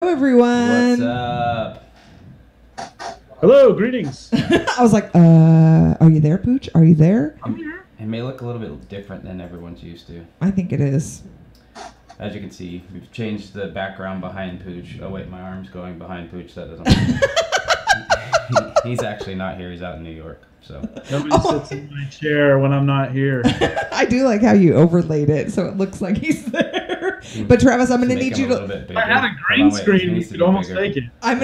everyone. What's up? Hello, greetings. I was like, are you there, Pooch? Are you there? I'm here. It may look a little bit different than everyone's used to. I think it is. As you can see, we've changed the background behind Pooch. Oh wait, my arm's going behind Pooch. That doesn't He's actually not here. He's out in New York. So Nobody sits in my chair when I'm not here. I do like how you overlaid it so it looks like he's there. But Travis, I'm going to need you to... If I had a green screen, you could almost take it. I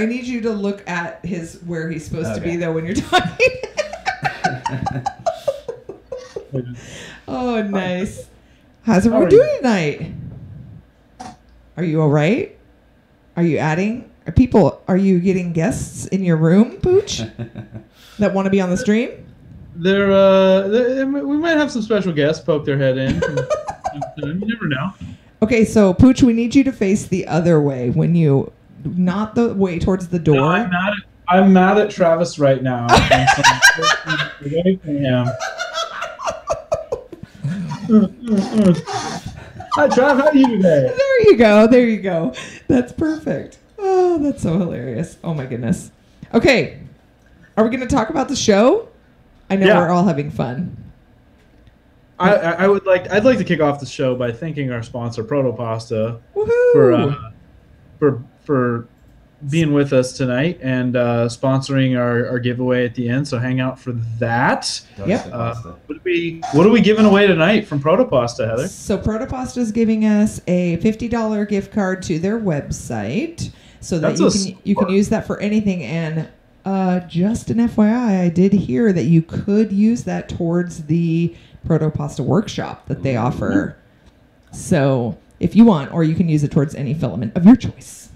need you to look at where he's supposed to be, though, when you're talking. Oh, nice. How's everyone doing tonight? Are you all right? Are you adding... Are you getting guests in your room, Pooch, that want to be on the stream? We might have some special guests poke their head in. You never know. Okay, so Pooch, we need you to face the other way not the way towards the door. No, I'm mad at Travis right now. Away from him. Hi, Trav. How are you today? There you go. That's perfect. Oh, that's so hilarious. Oh, my goodness. Okay. Are we going to talk about the show? I know we're all having fun. I'd like to kick off the show by thanking our sponsor, Proto Pasta, for being with us tonight and sponsoring our giveaway at the end. So hang out for that. Yep. What are we giving away tonight from Proto Pasta, Heather? So Proto Pasta is giving us a $50 gift card to their website, so that you can use that for anything. And just an FYI, I did hear that you could use that towards the Proto Pasta workshop that they offer. So if you want, or you can use it towards any filament of your choice.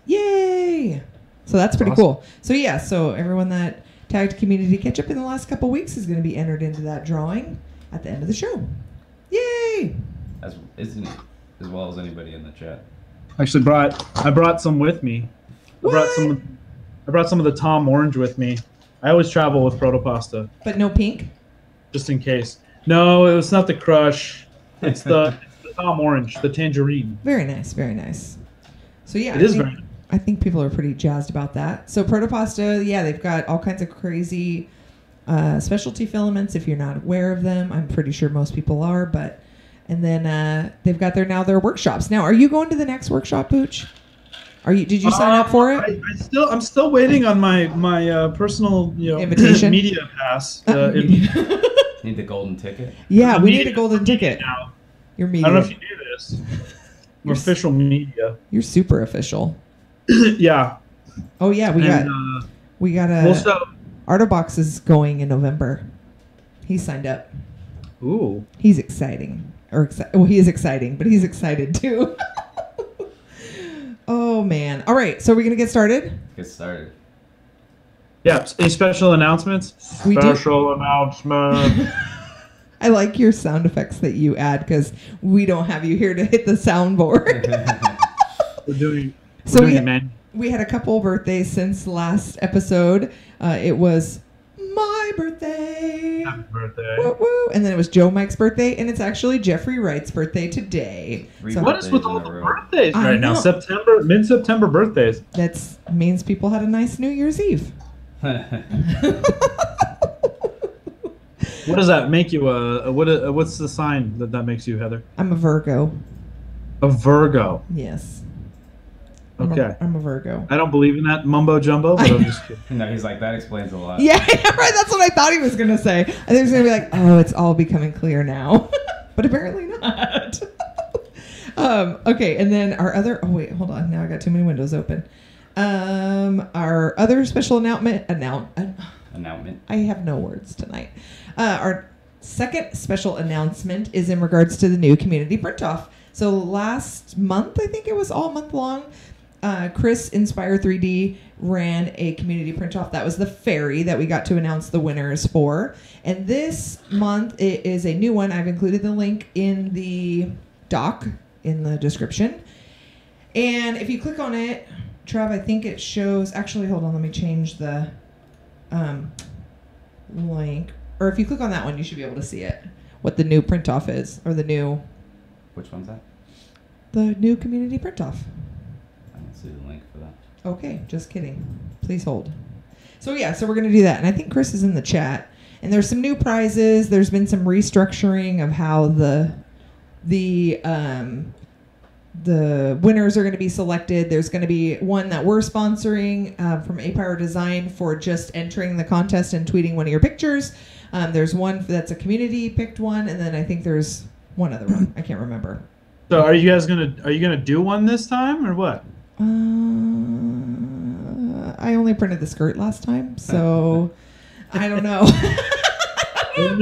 Yay! So that's pretty cool. So so everyone that tagged Community Ketchup in the last couple weeks is going to be entered into that drawing at the end of the show. Yay! As well as anybody in the chat. Actually, I brought some with me. I brought some of the Tom Orange with me. I always travel with Proto Pasta. But no pink? Just in case. No, it's not the Crush. It's the Tom Orange, the tangerine. Very nice, very nice. So it is very nice. I think people are pretty jazzed about that. So Proto Pasta, they've got all kinds of crazy specialty filaments. If you're not aware of them, I'm pretty sure most people are. And then they've got their workshops. Now, are you going to the next workshop, Pooch? Did you sign up for it? I'm still waiting on my personal invitation media pass. Need the golden ticket? Yeah, we need a golden ticket. Now. Your media. I don't know if you knew this. We're official media. You're super official. Yeah. Oh yeah, we got a Artobox is going in November. He signed up. Ooh. He's exciting. He is exciting, but he's excited too. Oh man. All right, so we're going to get started? Get started. Yeah, any special announcements? Special announcement. I like your sound effects that you add because we don't have you here to hit the soundboard. We had a couple birthdays since last episode. It was my birthday. Happy birthday. Woo, woo. And then it was Joe Mike's birthday, and it's actually Jeffrey Wright's birthday today. What is with all the birthdays right now? Mid-September birthdays. That means people had a nice New Year's Eve. What does that make you? What's the sign that makes you, Heather? I'm a Virgo. A Virgo. Yes. Okay. I'm a Virgo. I don't believe in that mumbo jumbo, but I'm just kidding. No, he's like, that explains a lot. Yeah, right. That's what I thought he was going to say. I think he was going to be like, oh, it's all becoming clear now. But apparently not. Okay, and then our other... Oh, wait, hold on. Now I got too many windows open. Our other special announcement... I have no words tonight. Our second special announcement is in regards to the new community print-off. So last month, I think it was all month long, Chris Inspire 3D ran a community print-off. That was the fairy that we got to announce the winners for. And this month, it is a new one. I've included the link in the doc in the description. And if you click on it, Trav, I think it shows... Actually, hold on. Let me change the link. Or if you click on that one, you should be able to see it. What the new print-off is. Or the new... Which one's that? The new community print-off. see the link for that. Okay, just kidding. Please hold. So yeah, so we're going to do that. And I think Chris is in the chat. And there's some new prizes. There's been some restructuring of how the winners are going to be selected. There's going to be one that we're sponsoring from Pyro Design for just entering the contest and tweeting one of your pictures. There's one that's a community picked one, and then I think there's one other one. I can't remember. So are you gonna do one this time or what? I only printed the skirt last time, so I don't know. Are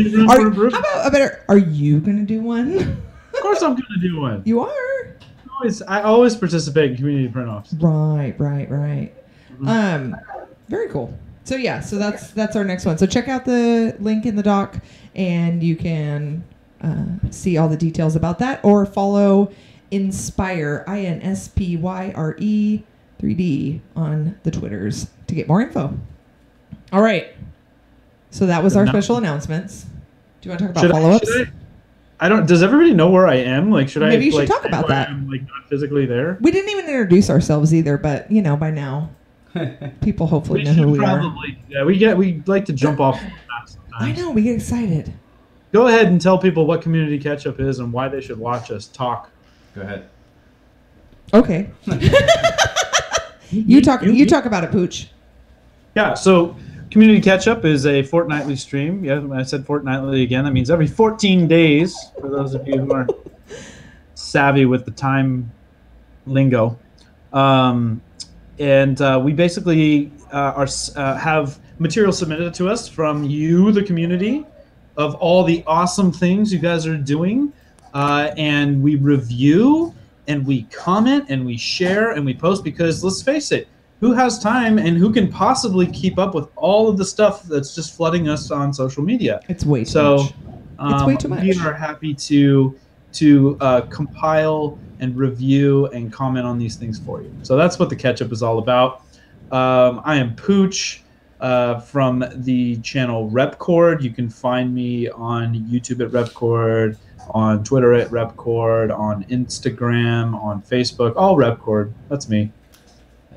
you going to do one? Of course I'm going to do one. You are? I always participate in community print-offs. Right. Very cool. So yeah, so that's our next one. So check out the link in the doc, and you can see all the details about that, or follow Inspire, INSPYRE 3D on the Twitters to get more info. All right. So that was our special announcements. Do you want to talk about follow-ups? Does everybody know where I am? Like, Maybe you should talk about that. I'm like not physically there. We didn't even introduce ourselves either, but by now, people hopefully know who we are. Yeah, we like to jump off the map sometimes. I know, we get excited. Go ahead and tell people what Community Ketchup is and why they should watch us talk. Go ahead. Okay. You talk about it, Pooch. Yeah, so Community Ketchup is a fortnightly stream. Yeah, when I said fortnightly again, that means every 14 days, for those of you who aren't savvy with the time lingo. And we basically have material submitted to us from you, the community, of all the awesome things you guys are doing. And we review, and we comment, and we share, and we post, because let's face it, who has time and who can possibly keep up with all of the stuff that's just flooding us on social media? It's way too much. It's way too much. We are happy to compile and review and comment on these things for you. So that's what the Ketchup is all about. I am Pooch from the channel Repcord. You can find me on YouTube at Repcord, on Twitter at Repcord, on Instagram, on Facebook, all Repcord. That's me.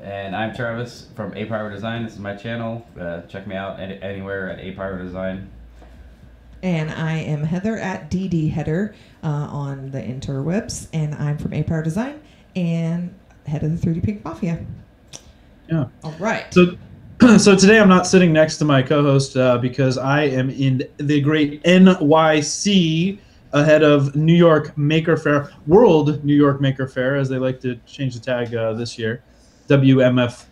And I'm Travis from Pyro Design. This is my channel. Check me out anywhere at Pyro Design. And I am Heather at DD Header on the interwebs. And I'm from Pyro Design and head of the 3D Pink Mafia. Yeah. All right. So today I'm not sitting next to my co-host because I am in the great NYC ahead of New York Maker Faire, World New York Maker Faire, as they like to change the tag this year. WMFNY.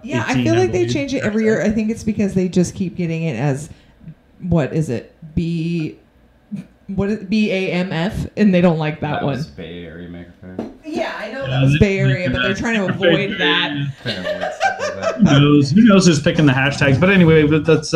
Yeah, I feel like they change it every year. I think it's because they just keep getting it as, what is it? BAMF, and they don't like that one. Bay Area Maker Faire. Yeah, I know that was Bay Area, but they're trying to avoid that. Who knows who's picking the hashtags? But anyway, that's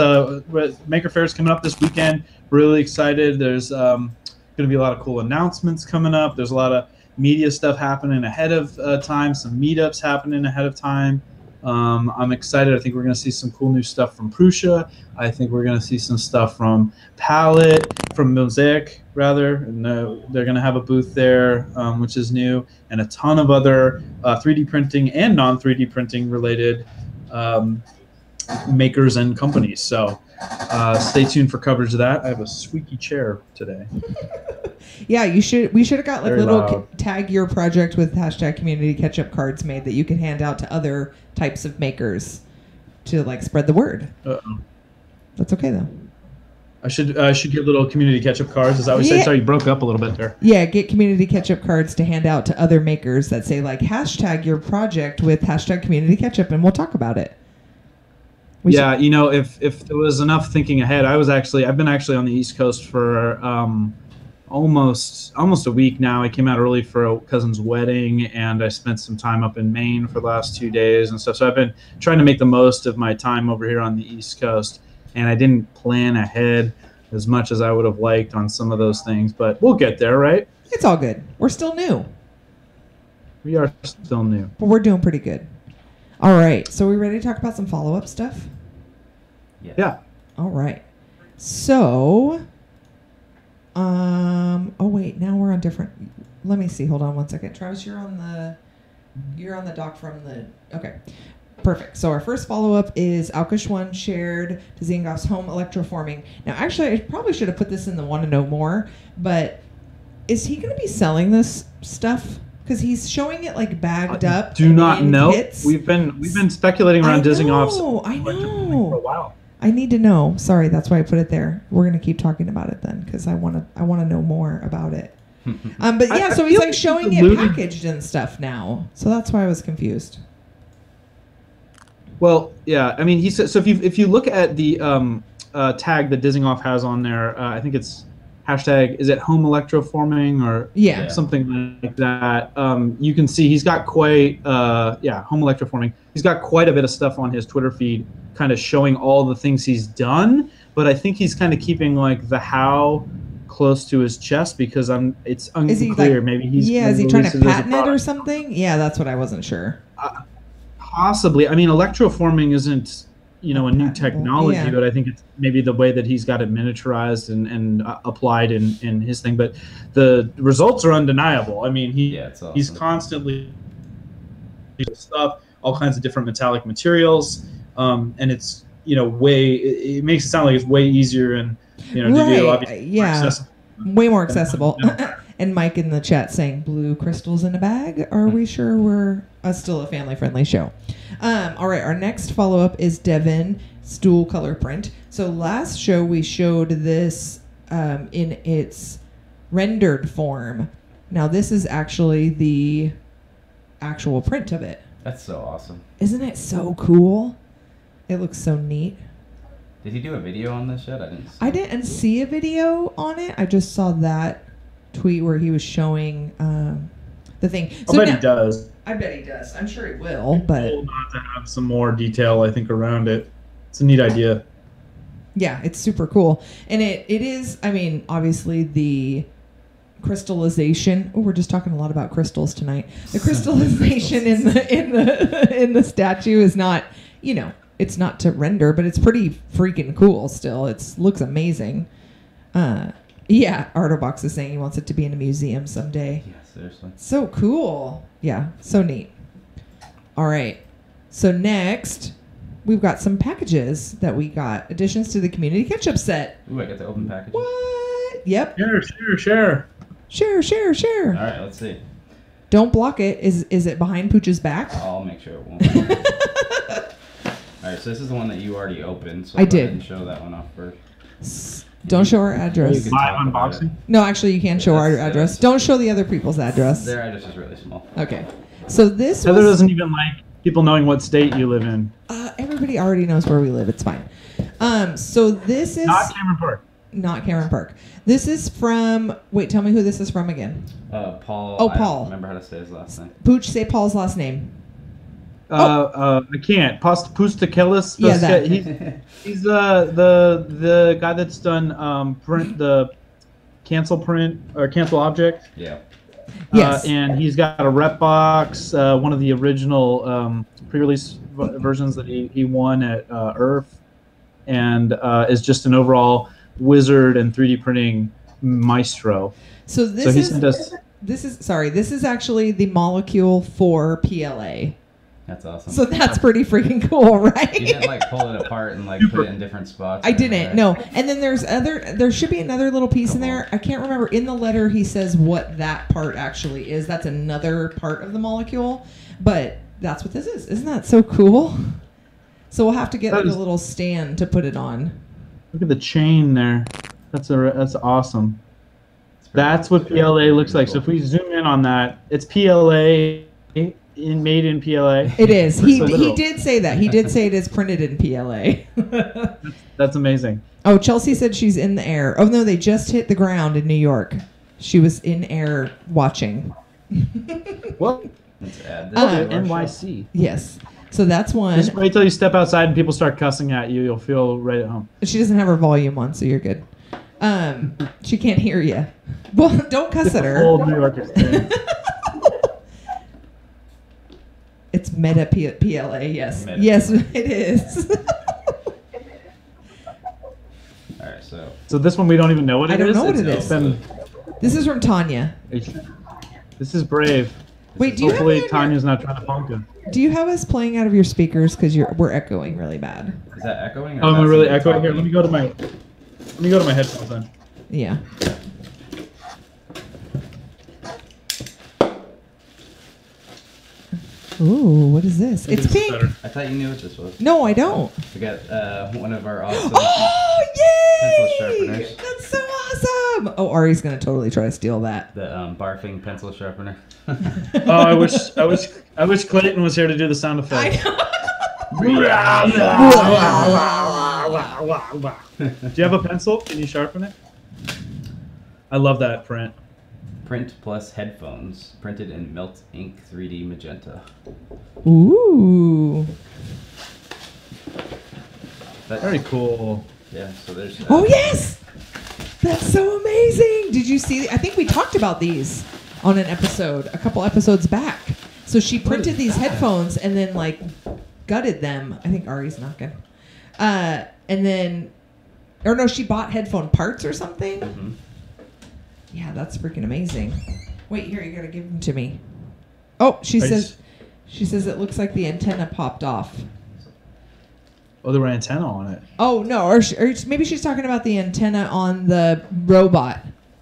Maker Faire is coming up this weekend. Really excited. There's going to be a lot of cool announcements coming up. There's a lot of media stuff happening ahead of time, some meetups happening ahead of time. I'm excited. I think we're going to see some cool new stuff from Prussia. I think we're going to see some stuff from Palette, from Mosaic, rather. And they're going to have a booth there, which is new, and a ton of other 3D printing and non-3D printing related makers and companies. So stay tuned for coverage of that. I have a squeaky chair today. Yeah, we should have got like little tag your project with hashtag Community Ketchup cards made that you can hand out to other types of makers to like spread the word. Uh-oh. That's okay though. I should get little Community Ketchup cards. Is that what you said? Sorry, you broke up a little bit there. Yeah, get Community Ketchup cards to hand out to other makers that say like hashtag your project with hashtag Community Ketchup, and we'll talk about it. Yeah, you know, if there was enough thinking ahead, I've been actually on the East Coast for almost a week now. I came out early for a cousin's wedding, and I spent some time up in Maine for the last 2 days and stuff. So I've been trying to make the most of my time over here on the East Coast, and I didn't plan ahead as much as I would have liked on some of those things, but we'll get there, right? It's all good. We're still new. We are still new. But we're doing pretty good. All right. So we ready to talk about some follow-up stuff? Yeah. All right. So, oh wait, now we're on different. Let me see. Hold on one second. Travis, you're on the You're on the dock from the... Okay. Perfect. So our first follow-up is Alkish 1 shared to Zingoff's home electroforming. Now, actually, I probably should have put this in the want to know more, but is he going to be selling this stuff? Because he's showing it like bagged up. Do not in know. kits. We've been speculating around Dizengoff's I know. for a while. I need to know. Sorry, that's why I put it there. We're going to keep talking about it then, because I want to know more about it. But yeah, so he's like showing it packaged and stuff now. So that's why I was confused. Well, yeah. I mean, he said so. If you look at the tag that Dizengoff has on there, I think it's hashtag. Is it home electroforming or something like that? You can see he's got quite home electroforming. He's got quite a bit of stuff on his Twitter feed, kind of showing all the things he's done. But I think he's kind of keeping like the how close to his chest because it's unclear. Is he like, maybe he's is he trying to patent it or something? Yeah, that's what I wasn't sure. Possibly. I mean, electroforming isn't, a new technology, but I think it's maybe the way that he's got it miniaturized and applied in his thing. But the results are undeniable. I mean, he's constantly stuff, all kinds of different metallic materials, and it's it makes it sound like it's way easier and to do obviously more accessible. Way more accessible. And Mike in the chat saying blue crystals in a bag. Are we sure we're still a family-friendly show? All right, our next follow-up is Devin, Stool color print. So last show we showed this in its rendered form. Now this is actually the actual print of it. That's so awesome. Isn't it so cool? It looks so neat. Did he do a video on this yet? I didn't see a video on it. I just saw that tweet where he was showing the thing. So I bet he does. I bet he does. I'm sure he will, but not to have some more detail, I think, around it. It's a neat idea. Yeah, it's super cool, and it is. I mean, obviously the crystallization. Oh, we're just talking a lot about crystals tonight. The crystallization in the statue is not, it's not to render, but it's pretty freaking cool. Still, it looks amazing. Yeah, Artobox is saying he wants it to be in a museum someday. Yeah, seriously. So cool. Yeah, so neat. All right. So next, we've got some packages that we got. Additions to the Community Ketchup set. Ooh, I got the open package. What? Yep. Share. Share. All right, let's see. Don't block it. Is it behind Pooch's back? I'll make sure it won't. All right, so this is the one that you already opened. So I did. And show that one off first. Don't show our address. Live unboxing? No, actually, you can show our address. Don't show the other people's address. Their address is really small. Okay. So this Heather doesn't even like people knowing what state you live in. Everybody already knows where we live. It's fine. So this is... Not Cameron Park. Not Cameron Park. This is from... Wait, tell me who this is from again. Paul. Oh, I Paul. don't remember how to say his last name. Pooch, say Paul's last name. I can't. Pustakelis. Yeah, that. He's the guy that's done print the cancel print or cancel object. Yeah. Yes. And he's got a rep box, one of the original pre-release versions that he won at Earth, and is just an overall wizard and 3D printing maestro. So this is actually the molecule for PLA. That's awesome. So that's pretty freaking cool, right? You didn't pull it apart and put it in different spots. I didn't. Right? No. And then there should be another little piece in there. I can't remember. In the letter, he says what that part actually is. That's another part of the molecule. But that's what this is. Isn't that so cool? So we'll have to get a little stand to put it on. Look at the chain there. That's awesome. That's what PLA looks like. So if we zoom in on that, it's PLA. Made in PLA. It is. He did say that. He did say it is printed in PLA. That's amazing. Oh, Chelsea said she's in the air. Oh, no, they just hit the ground in New York. She was in air watching. Well, let's add this NYC. Yes. So that's one. Just wait till you step outside and people start cussing at you. You'll feel right at home. She doesn't have her volume on, so you're good. She can't hear you. Well, don't cuss at her. Old New York experience. It's meta PLA, yes. Meta yes, PLA. it is. All right, so this one we don't even know what it is? I don't know what it is. This is from Tanya. This is brave. Wait, do you Hopefully have Tanya's not trying to punk him. Do you have us playing out of your speakers because we're echoing really bad? Is that echoing? Or Oh, am I that's really you echoing here? talking? Let me go to my headphones then. Yeah. Ooh, what is this? It's This is pink. better. I thought you knew what this was. No, I don't. We got one of our awesome Oh, pencil yay! sharpeners. That's so awesome. Oh, Ari's gonna totally try to steal that. The barfing pencil sharpener. Oh, I wish Clayton was here to do the sound effect. I know. Do you have a pencil? Can you sharpen it? I love that print. Print plus headphones, printed in Melt Ink 3D magenta. Ooh. Very cool. Yeah, so there's. Oh yes, that's so amazing. Did you see? I think we talked about these on an episode, a couple episodes back. So she printed these headphones and then like gutted them. I think Ari's knocking. And then, or no, she bought headphone parts or something. Mm-hmm. Yeah, that's freaking amazing. Wait, here, you gotta give them to me. Oh, she says it looks like the antenna popped off. Oh, there were antenna on it. Oh no, or maybe she's talking about the antenna on the robot.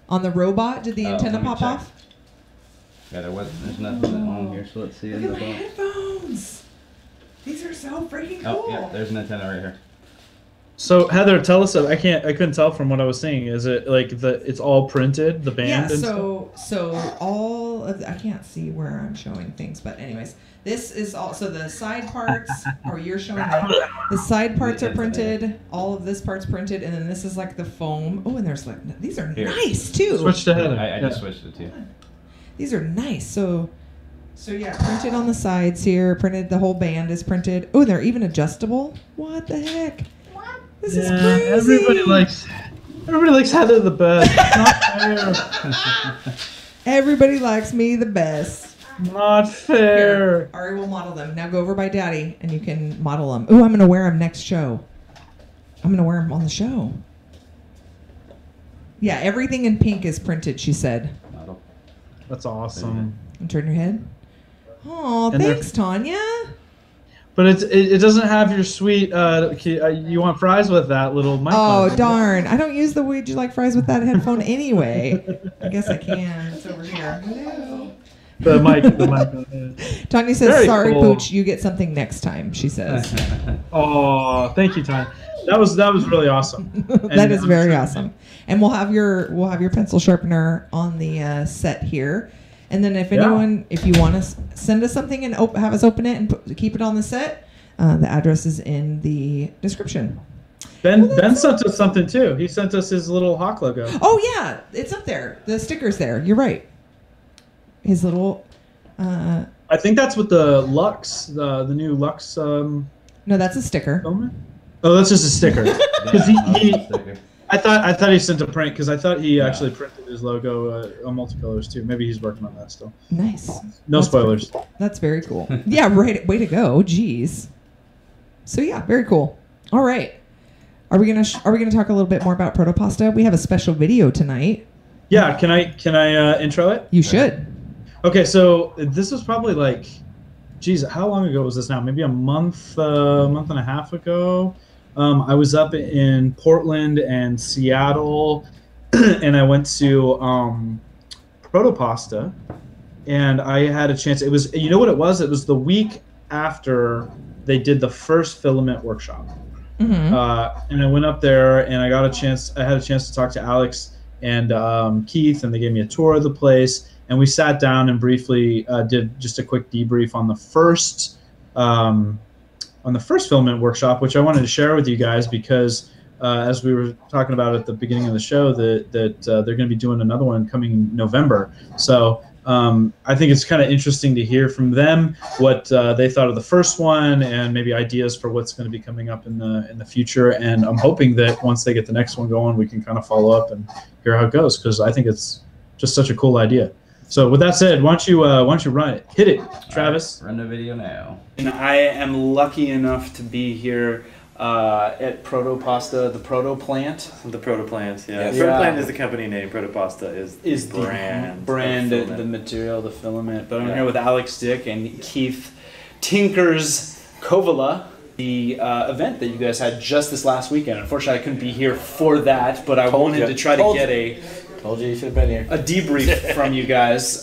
On the robot, did the antenna let me pop check. off? Yeah, there's nothing on here, so let's see. Look in at the my box. headphones. These are so freaking cool. Oh, yeah, there's an antenna right here. So Heather, tell us. I couldn't tell from what I was seeing. Is it like it's all printed, the band? Yeah, and so all of I can't see where I'm showing things, but anyways, this is also the side parts, or you're showing them. The side parts are printed, all of this part's printed, and then this is like the foam. Oh, and there's like, these are Here. nice too. Switch to Heather. I just switched it too. These are nice. So yeah, printed on the sides here, printed, the whole band is printed. Oh, they're even adjustable. What the heck? This is crazy. Everybody likes Heather the best. Not fair. Everybody likes me the best. Not fair. Here, Ari will model them. Now go over by Daddy and you can model them. Ooh, I'm going to wear them next show. I'm going to wear them on the show. Yeah, everything in pink is printed, she said. Model. That's awesome. And turn your head. Oh, And thanks, Tanya. But it doesn't have your sweet. You want fries with that little mic? Oh, on. darn. I don't use the would you like fries with that headphone anyway. I guess I can. It's over here. Hello. The mic. On it. Tanya says, Very sorry, cool. Pooch, you get something next time, she says. Oh, thank you, Tanya. That was really awesome. That is very awesome. And we'll have your pencil sharpener on the set here. And then if you want to send us something and have us open it and keep it on the set, the address is in the description. Ben sent us something too. He sent us his little hawk logo. Oh yeah, it's up there. The sticker's there. You're right. His little. I think that's with the Lux, the new Lux. No, that's a sticker. Filament? Oh, that's just a sticker. Because I thought he sent a print because I thought he actually printed his logo on multicolors too. Maybe he's working on that still. Nice. No spoilers. That's very cool. Yeah, right. Way to go. Jeez. So yeah, very cool. All right. Are we gonna talk a little bit more about Proto Pasta? We have a special video tonight. Yeah. Can I intro it? You should. Okay. So this was probably like, geez, how long ago was this now? Maybe a month and a half ago. I was up in Portland and Seattle, and I went to Proto Pasta, and I had a chance. It was, you know what it was? It was the week after they did the first filament workshop, and I went up there, and I had a chance to talk to Alex and Keith, and they gave me a tour of the place, and we sat down and briefly did just a quick debrief on the first. On the first filament workshop, which I wanted to share with you guys because as we were talking about at the beginning of the show, that they're going to be doing another one coming November. So I think it's kind of interesting to hear from them what they thought of the first one and maybe ideas for what's going to be coming up in the future. And I'm hoping that once they get the next one going, we can kind of follow up and hear how it goes because I think it's just such a cool idea. So with that said, why don't you run it? Hit it, Travis. Run the video now. And I am lucky enough to be here at Proto Pasta, the Proto plant. The Proto plant, yeah. Yes. Proto plant is the company name. Proto Pasta is The brand, the material, the filament. But I'm here with Alex Dick and Keith Tinkers Kovala. The event that you guys had just this last weekend. Unfortunately, I couldn't be here for that, but I wanted to try to get Told you should have been here. a debrief from you guys,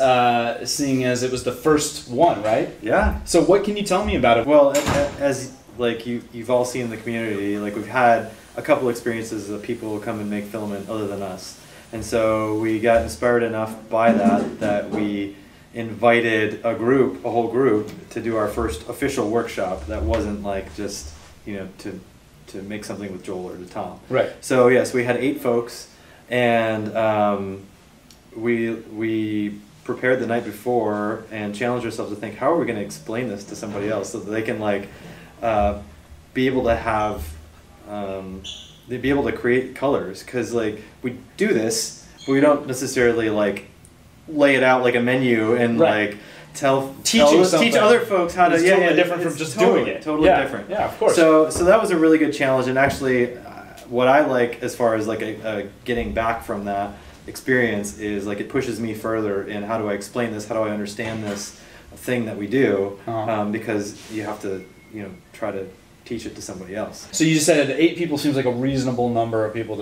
seeing as it was the first one, right? Yeah. So what can you tell me about it? Well, as like you've all seen in the community, like we've had a couple experiences of people who come and make filament other than us, and so we got inspired enough by that we invited a whole group, to do our first official workshop that wasn't like just to make something with Joel or to Tom. Right. So yes, we had 8 folks, and we prepared the night before and challenged ourselves to think, how are we going to explain this to somebody else so that they can be able to have they'd be able to create colors, because like we do this but we don't necessarily like lay it out like a menu and like teach other folks how to totally different from just doing it. Totally different. Yeah, of course. So that was a really good challenge, and actually what I like as far as like a getting back from that experience is like it pushes me further in how do I explain this, how do I understand this thing that we do, because you have to try to teach it to somebody else. So you just said 8 people seems like a reasonable number of people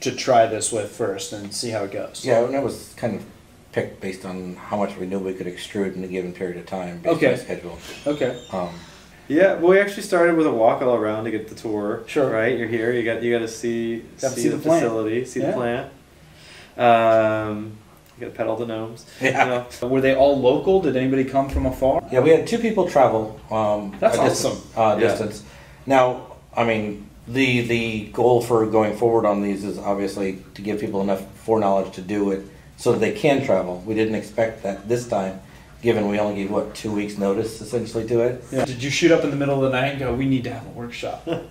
to try this with first and see how it goes. Yeah, and that was kind of picked based on how much we knew we could extrude in a given period of time based on the schedule. Okay. Yeah, well, we actually started with a walk all around to get the tour. Sure. Right, you're here. You got to see the facility, see the plant. You got to pet all the gnomes. Yeah. Were they all local? Did anybody come from afar? Yeah, we had 2 people travel. That's awesome. Distance. Now, I mean, the goal for going forward on these is obviously to give people enough foreknowledge to do it so that they can travel. We didn't expect that this time, given we only gave, 2 weeks notice essentially to it. Yeah. Did you shoot up in the middle of the night and go, we need to have a workshop? I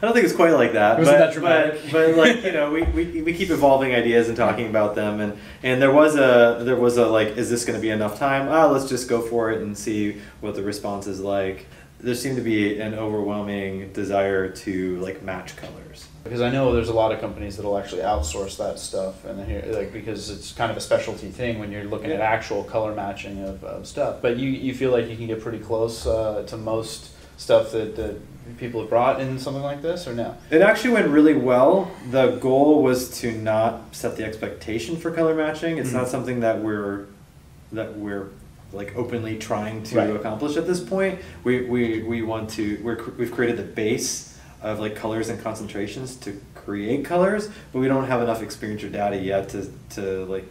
don't think it's quite like that. Wasn't that dramatic? But like we keep evolving ideas and talking about them, and there was a like, is this going to be enough time? Let's just go for it and see what the response is like. There seemed to be an overwhelming desire to like match colors. Because I know there's a lot of companies that'll actually outsource that stuff, and because it's kind of a specialty thing when you're looking at actual color matching of stuff. But you feel like you can get pretty close to most stuff that people have brought in something like this, or no? It actually went really well. The goal was to not set the expectation for color matching. It's not something that we're like openly trying to accomplish at this point. We want to. We've created the base of like colors and concentrations to create colors, but we don't have enough experience or data yet to like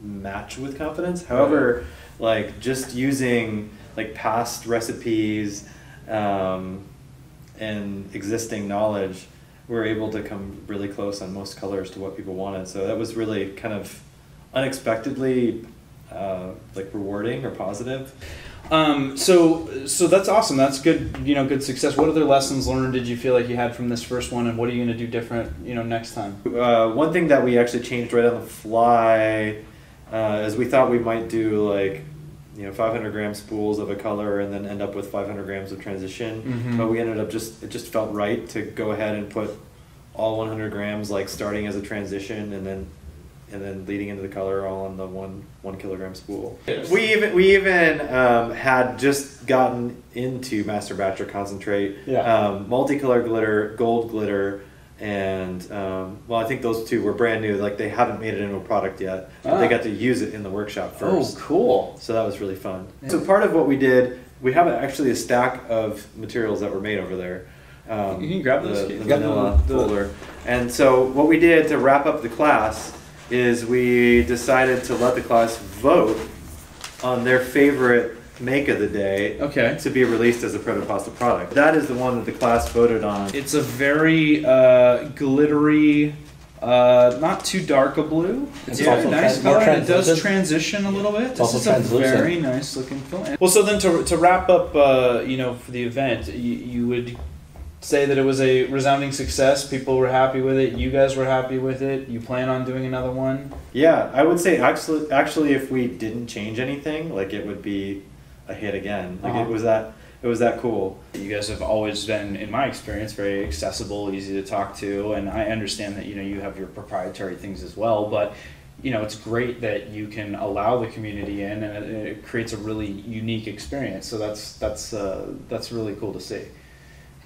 match with confidence. However, like just using like past recipes and existing knowledge, we're able to come really close on most colors to what people wanted. So that was really kind of unexpectedly like rewarding or positive. So that's awesome. That's good. Good success. What other lessons learned did you feel like you had from this first one, and what are you going to do different, next time? One thing that we actually changed right on the fly is we thought we might do like 500 gram spools of a color and then end up with 500 grams of transition. But we ended up it just felt right to go ahead and put all 100 grams like starting as a transition and then leading into the color all on the 1 kilogram spool. We even had just gotten into master batch or concentrate, multicolor glitter, gold glitter, and I think those 2 were brand new. Like they haven't made it into a product yet, but they got to use it in the workshop first. Oh, cool! So that was really fun. Yeah. So part of what we did, we have actually a stack of materials that were made over there. You can grab the vanilla folder. And so what we did to wrap up the class is we decided to let the class vote on their favorite make of the day to be released as a Proto Pasta product. That is the one that the class voted on. It's a very glittery, not too dark a blue. It's a very nice color. It does transition a little bit. This is a very nice looking film. Well, so then to wrap up, for the event, you would say that it was a resounding success. People were happy with it. You guys were happy with it. You plan on doing another one? Yeah, I would say actually if we didn't change anything, like it would be a hit again. Like it was it was that cool. You guys have always been, in my experience, very accessible, easy to talk to, and I understand that you have your proprietary things as well, but it's great that you can allow the community in, and it creates a really unique experience. So that's really cool to see.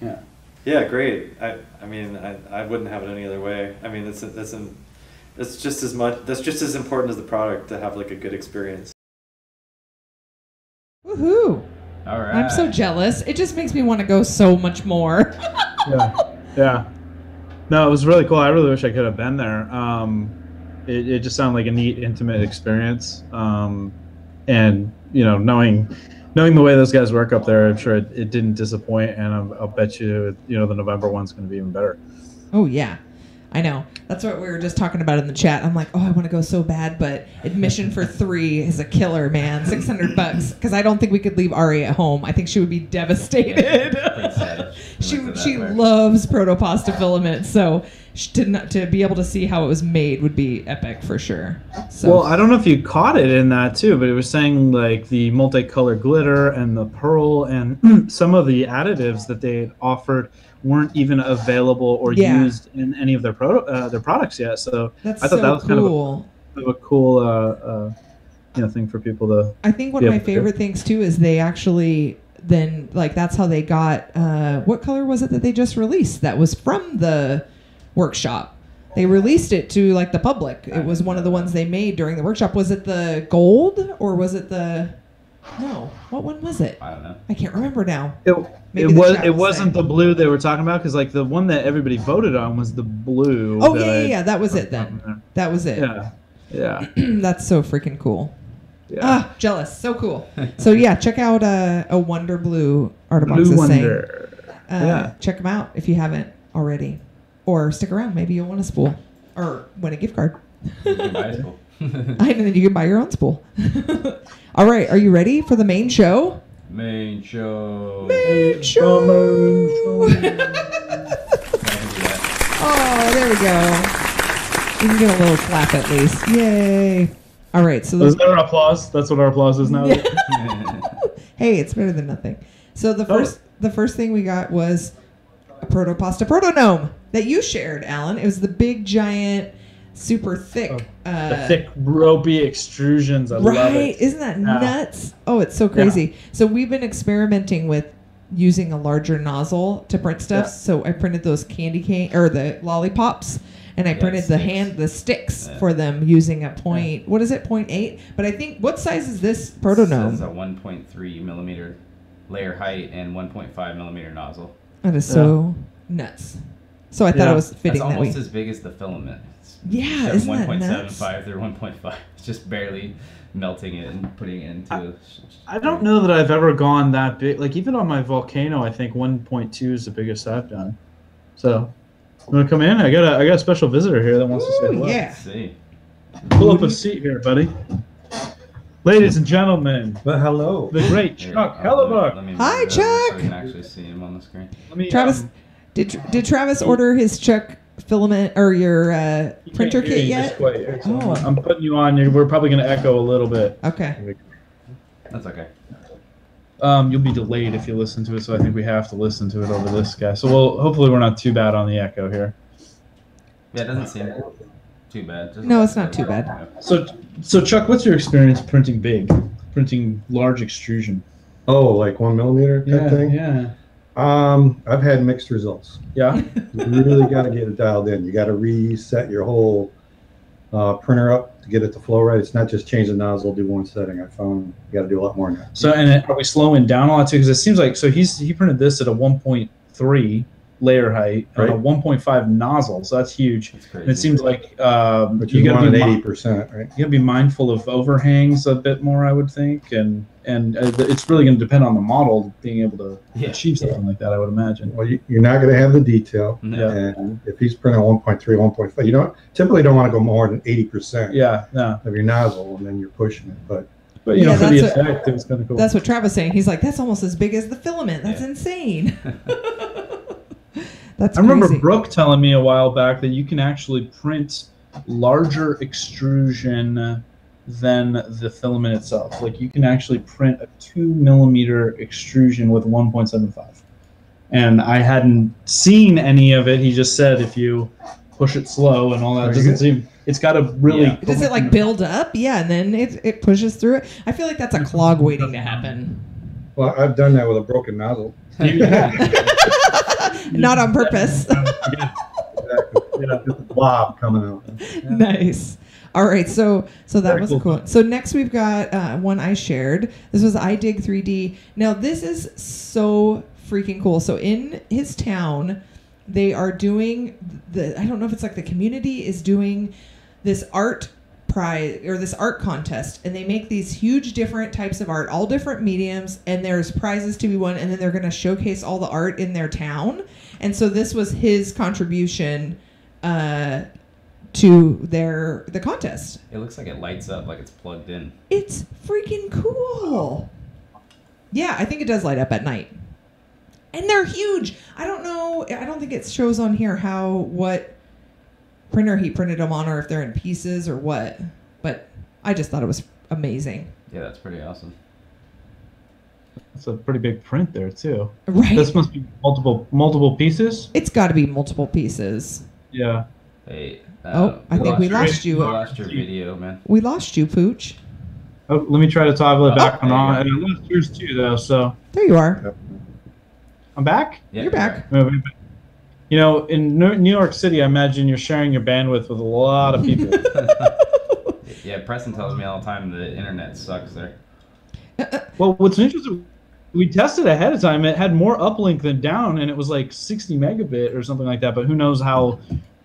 Yeah. Yeah, great. I mean, I wouldn't have it any other way. I mean, that's just as important as the product to have like a good experience. Woohoo! All right. I'm so jealous. It just makes me want to go so much more. Yeah. No, it was really cool. I really wish I could have been there. It just sounded like a neat, intimate experience. And knowing the way those guys work up there, I'm sure it didn't disappoint. And I'll bet you, the November one's going to be even better. Oh yeah, I know. That's what we were just talking about in the chat. I'm like, oh, I want to go so bad, but admission for 3 is a killer, man. $600 because I don't think we could leave Ari at home. I think she would be devastated. Yeah, she loves proto pasta filament, so to be able to see how it was made would be epic for sure. So. Well, I don't know if you caught it in that too, but it was saying like the multicolored glitter and the pearl and some of the additives that they had offered weren't even available or used in any of their products yet. So that's I thought that was cool. kind of a cool thing for people to. I think one of my favorite things too is they actually then like that's how they got what color was it that they just released that was from the workshop. They released it to like the public. It was one of the ones they made during the workshop. Was it the gold or was it the no? What one was it? I don't know. I can't remember now. It wasn't the blue they were talking about because like the one that everybody voted on was the blue. Oh yeah, that was it then. That was it. Yeah. That's so freaking cool. Yeah. Ah, jealous. So cool. So yeah, check out a Wonder Blue Artibox Blue is Wonder. saying. Check them out if you haven't already, or stick around. Maybe you'll win a spool or win a gift card. You can buy a spool. And then you can buy your own spool. All right, are you ready for the main show? Main show. Main show. Oh, there we go. You can get a little clap at least. Yay. All right. So is that our applause? That's what our applause is now? Hey, it's better than nothing. So the first thing we got was a proto pasta proto gnome that you shared, Alan. It was the big giant super thick the thick ropey extrusions. I love it. Isn't that nuts? Oh, it's so crazy. So we've been experimenting with using a larger nozzle to print stuff. So I printed those candy cane or the lollipops, and I printed the sticks for them using a point. What is it? 0.8. But I think what size is this proto gnome? It's a 1.3 millimeter layer height and 1.5 millimeter nozzle. That is so nuts. So I thought it was fitting That's that almost as big as the filament. Yeah, isn't that nuts? 1.75 through 1.5. It's just barely melting it and putting it into. I don't know that I've ever gone that big. Like even on my volcano, I think 1.2 is the biggest I've done. So, you want to come in? I got a special visitor here that wants to say hello. Yeah. Let's see. Pull up a seat here, buddy. Ladies and gentlemen. But hello. The great Chuck Hellebuck. Hi, Chuck. So we can actually see him on the screen. Travis, did Travis order his Chuck filament or your printer kit yet? Oh. I'm putting you on. We're probably going to echo a little bit. Okay. That's okay. You'll be delayed if you listen to it, so I think we have to listen to it over this guy. So hopefully we're not too bad on the echo here. Yeah, it doesn't seem too bad. No, it's not too bad. So Chuck, what's your experience printing large extrusion? Oh, like 1 millimeter type thing? Yeah. I've had mixed results. Yeah. You really got to get it dialed in. You got to reset your whole printer up to get it to flow right. It's not just change the nozzle, do one setting. I found you got to do a lot more than that. So, and are we slowing down a lot too? Because it seems like he printed this at a 1.3 layer height on a 1.5 nozzle, so that's huge. That's crazy. And it seems like but you got 80%, right? You got to be mindful of overhangs a bit more, I would think, and it's really going to depend on the model being able to achieve something like that, I would imagine. Well, you're not going to have the detail, and if he's printing 1.3, 1.5, you typically don't want to go more than 80% of your nozzle, and then you're pushing it, but you know, for the effect, it was kind of cool. That's what Travis was saying. He's like, that's almost as big as the filament. That's insane. That's I remember Brooke telling me a while back that you can actually print larger extrusion than the filament itself. So, like you can actually print a 2 millimeter extrusion with 1.75. And I hadn't seen any of it. He just said if you push it slow and all that, doesn't seem. It's got a really. Does it like build up? Yeah, and then it pushes through it. I feel like that's a clog waiting to happen. Well, I've done that with a broken nozzle. Not on purpose. Exactly. Just a blob coming out. Nice. All right, so that was cool. So next we've got one I shared. This was iDig 3D. Now this is so freaking cool. So in his town, they are doing I don't know if it's like the community is doing this art prize or this art contest, and they make these huge different types of art, all different mediums, and there's prizes to be won, and then they're going to showcase all the art in their town. And so this was his contribution to the contest. It looks like it lights up, like it's plugged in. It's freaking cool. Yeah, I think it does light up at night. And they're huge. I don't know. I don't think it shows on here what printer he printed them on, or if they're in pieces or what. But I just thought it was amazing. Yeah, that's pretty awesome. That's a pretty big print there too. Right. This must be multiple pieces. It's got to be multiple pieces. Yeah. Hey. I think we lost you. We lost your video, man. We lost you, Pooch. Oh, let me try to toggle it back on. And I lost yours too, though. So there you are. Yep. I'm back. Yeah, you're back. You know, in New York City, I imagine you're sharing your bandwidth with a lot of people. Yeah, Preston tells me all the time the internet sucks there. Well, what's interesting, we tested ahead of time. It had more uplink than down, and it was like 60 megabit or something like that. But who knows how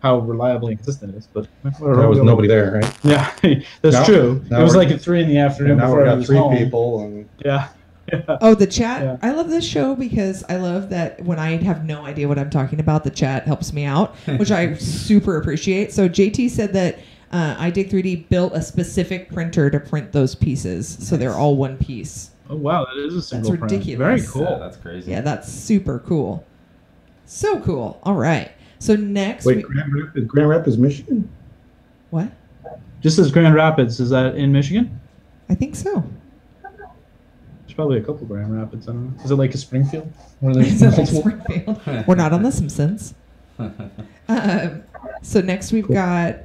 reliably consistent it is? But there was nobody there, right? Yeah, that's true. It was like at 3 p.m. Now before we I got was 3 home. people, and Yeah. Oh, the chat. Yeah. I love this show because I love that when I have no idea what I'm talking about, the chat helps me out, which I super appreciate. So JT said that iDig 3D built a specific printer to print those pieces. So they're all one piece. Oh, wow. That is a single That's print. ridiculous. Very cool. Yeah, that's crazy. Yeah, that's super cool. So cool. All right. So next. wait, Grand Rapids, Michigan? What? Just as Grand Rapids, is that in Michigan? I think so. There's probably a couple Grand Rapids. I don't know. Is it like a Springfield? Where there's Is it like multiple? Springfield? We're not on The Simpsons. So next we've got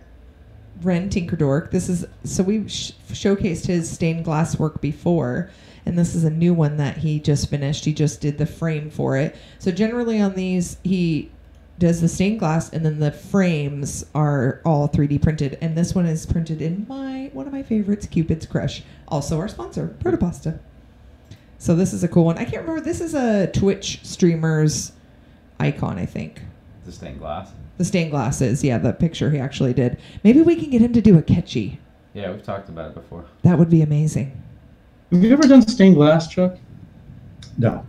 Brent Eco Dork. This is we've showcased his stained glass work before, and this is a new one that he just finished. He just did the frame for it. So generally on these, he does the stained glass, and then the frames are all 3D printed. And this one is printed in one of my favorites, Cupid's Crush, also our sponsor, Proto. So this is a cool one. I can't remember. This is a Twitch streamer's icon, I think. The stained glass. The stained glass is, yeah, the picture he actually did. Maybe we can get him to do a catchy. Yeah, we've talked about it before. That would be amazing. Have you ever done stained glass, Chuck? No.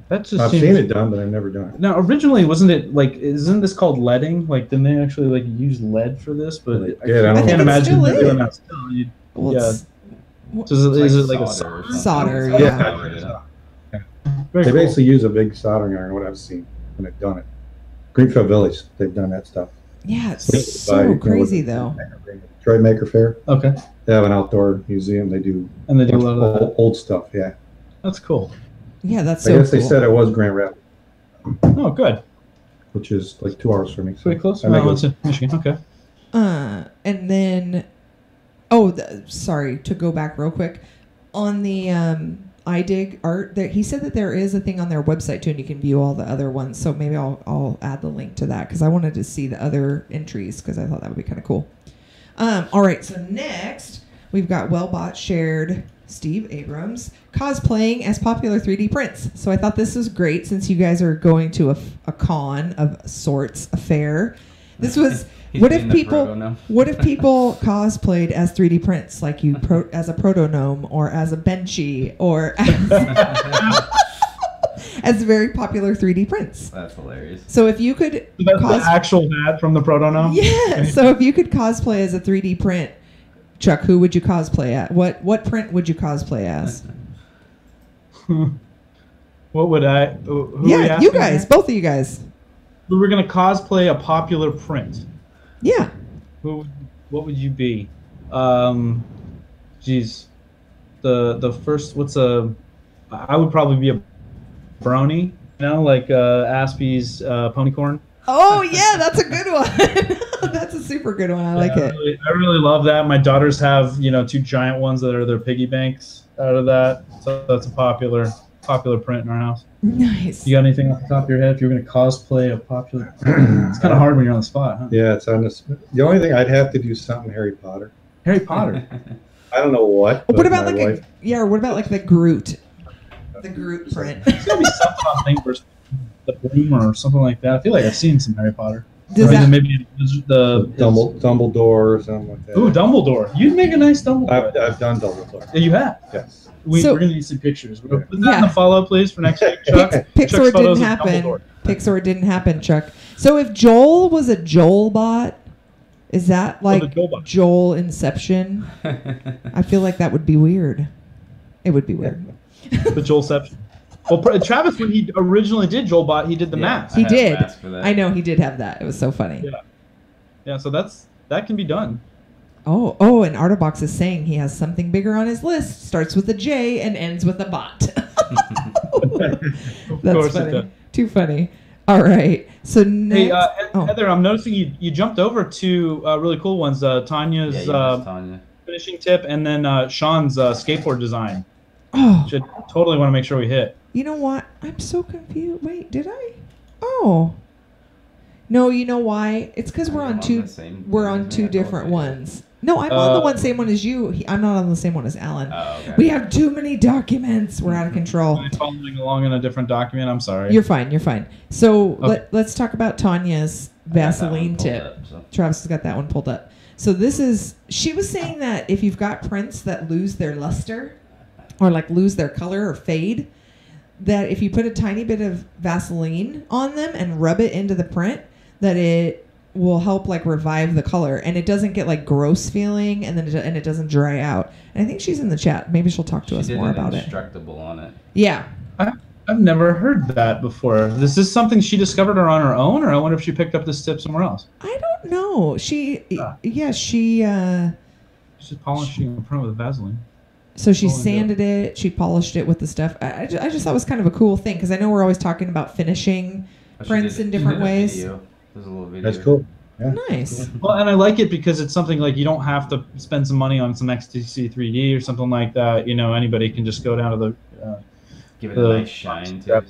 That just I've seems- seen it done, but I've never done it. Now, originally, wasn't it like? Isn't this called leading? Like, didn't they actually like use lead for this? But They did, I I don't can't know. imagine Still they're is. doing that still. Well, Yeah. it's- So is it like a solder or something? Solder, It's yeah. solder, Very They cool. basically use a big soldering iron, what I've seen when they've done it. Greenfield Village, they've done that stuff. Yeah, it's By, so crazy, though. Troy Maker Fair. Okay, They have an outdoor museum. They do and they do a lot of that. old stuff, yeah. That's cool. Yeah, that's I so guess cool. they said it was Grand Rapids, Oh, good. which is like 2 hours from me. Pretty close. I make No, it- it's in Michigan. Okay. And then, sorry, to go back real quick. On the iDig art, he said that there is a thing on their website too, and you can view all the other ones. So maybe I'll add the link to that because I wanted to see the other entries because I thought that would be kind of cool. All right, so next we've got Wellbot shared Steve Abrams cosplaying as popular 3D prints. So I thought this was great since you guys are going to a con of sorts, a fair. This was. What if people cosplayed as 3D prints, like you as a Proto gnome or as a Benchy or as very popular 3D prints? That's hilarious. So if you could, So that's the actual hat from the Proto now? yeah. So if you could cosplay as a 3D print, Chuck, who would you cosplay at? What print would you cosplay as? What would I? Who are Yeah, you asking guys, here? both of you guys. We were gonna cosplay a popular print. Yeah. What would you be? geez, the first I would probably be a brony, like Aspie's ponycorn. Oh yeah, that's a good one. That's a super good one. I like it. I really love that. My daughters have 2 giant ones that are their piggy banks out of that. So that's a popular print in our house. Nice. You got anything off the top of your head if you're going to cosplay a popular print? It's kind of hard when you're on the spot, huh? Yeah, it's on this. The only thing I'd have to do something Harry Potter. Harry Potter. I don't know what. What about like wife, or what about like the Groot? The Groot print. It's gonna be something on thing versus the Bloom or something like that. I feel like I've seen some Harry Potter. Does that, maybe the Dumbledore or something like that. Ooh, Dumbledore. You'd make a nice Dumbledore. I've done Dumbledore. Yeah, you have. Yes. We're going to need some pictures. We'll put that Yeah. in the follow-up, please, for next week, Chuck. Pixar Chuck's photos didn't of happen. Dumbledore. Pixar didn't happen, Chuck. So if Joel was a Joel bot, is that like the Joel bot. Joel Inception? I feel like that would be weird. It would be weird. The Joelception. Well, Travis, when he originally did Joelbot, he did the mask. He did. For that. I know he did have that. It was so funny. Yeah, so that can be done. Oh, and Artabox is saying he has something bigger on his list. Starts with a J and ends with a bot. That's funny. Too funny. All right. So next, Hey, Heather, I'm noticing you jumped over to really cool ones. Tanya's Tanya. finishing tip, and then Sean's skateboard design. oh, Should totally want to make sure we hit. you know what? I'm so confused. Wait, did I? Oh. No, you know why? It's because we're on two. We're on two different ones. No, I'm on the same one as you. I'm not on the same one as Alan. Oh, okay. We have too many documents. We're out of control. Am I following along in a different document? I'm sorry. You're fine. You're fine. So Okay. let's talk about Tanya's Vaseline tip. Travis has got that one pulled up. So she was saying that if you've got prints that lose their luster or like lose their color or fade, that if you put a tiny bit of Vaseline on them and rub it into the print, that it will help like revive the color, and it doesn't get like gross feeling, and then it doesn't dry out. And I think she's in the chat. Maybe she'll talk to us more about it. Instructable on it. Yeah. I've never heard that before. Is this something she discovered on her own, or I wonder if she picked up this tip somewhere else? I don't know. She She's just polishing the print with Vaseline. So she sanded it. She polished it with the stuff. I just thought it was kind of a cool thing, because I know we're always talking about finishing prints in different ways. There's a little video. That's cool. Yeah. Nice. Well, and I like it because it's something like you don't have to spend some money on some XTC 3D or something like that. Anybody can just go down to the Give it a nice shine too. Yeah,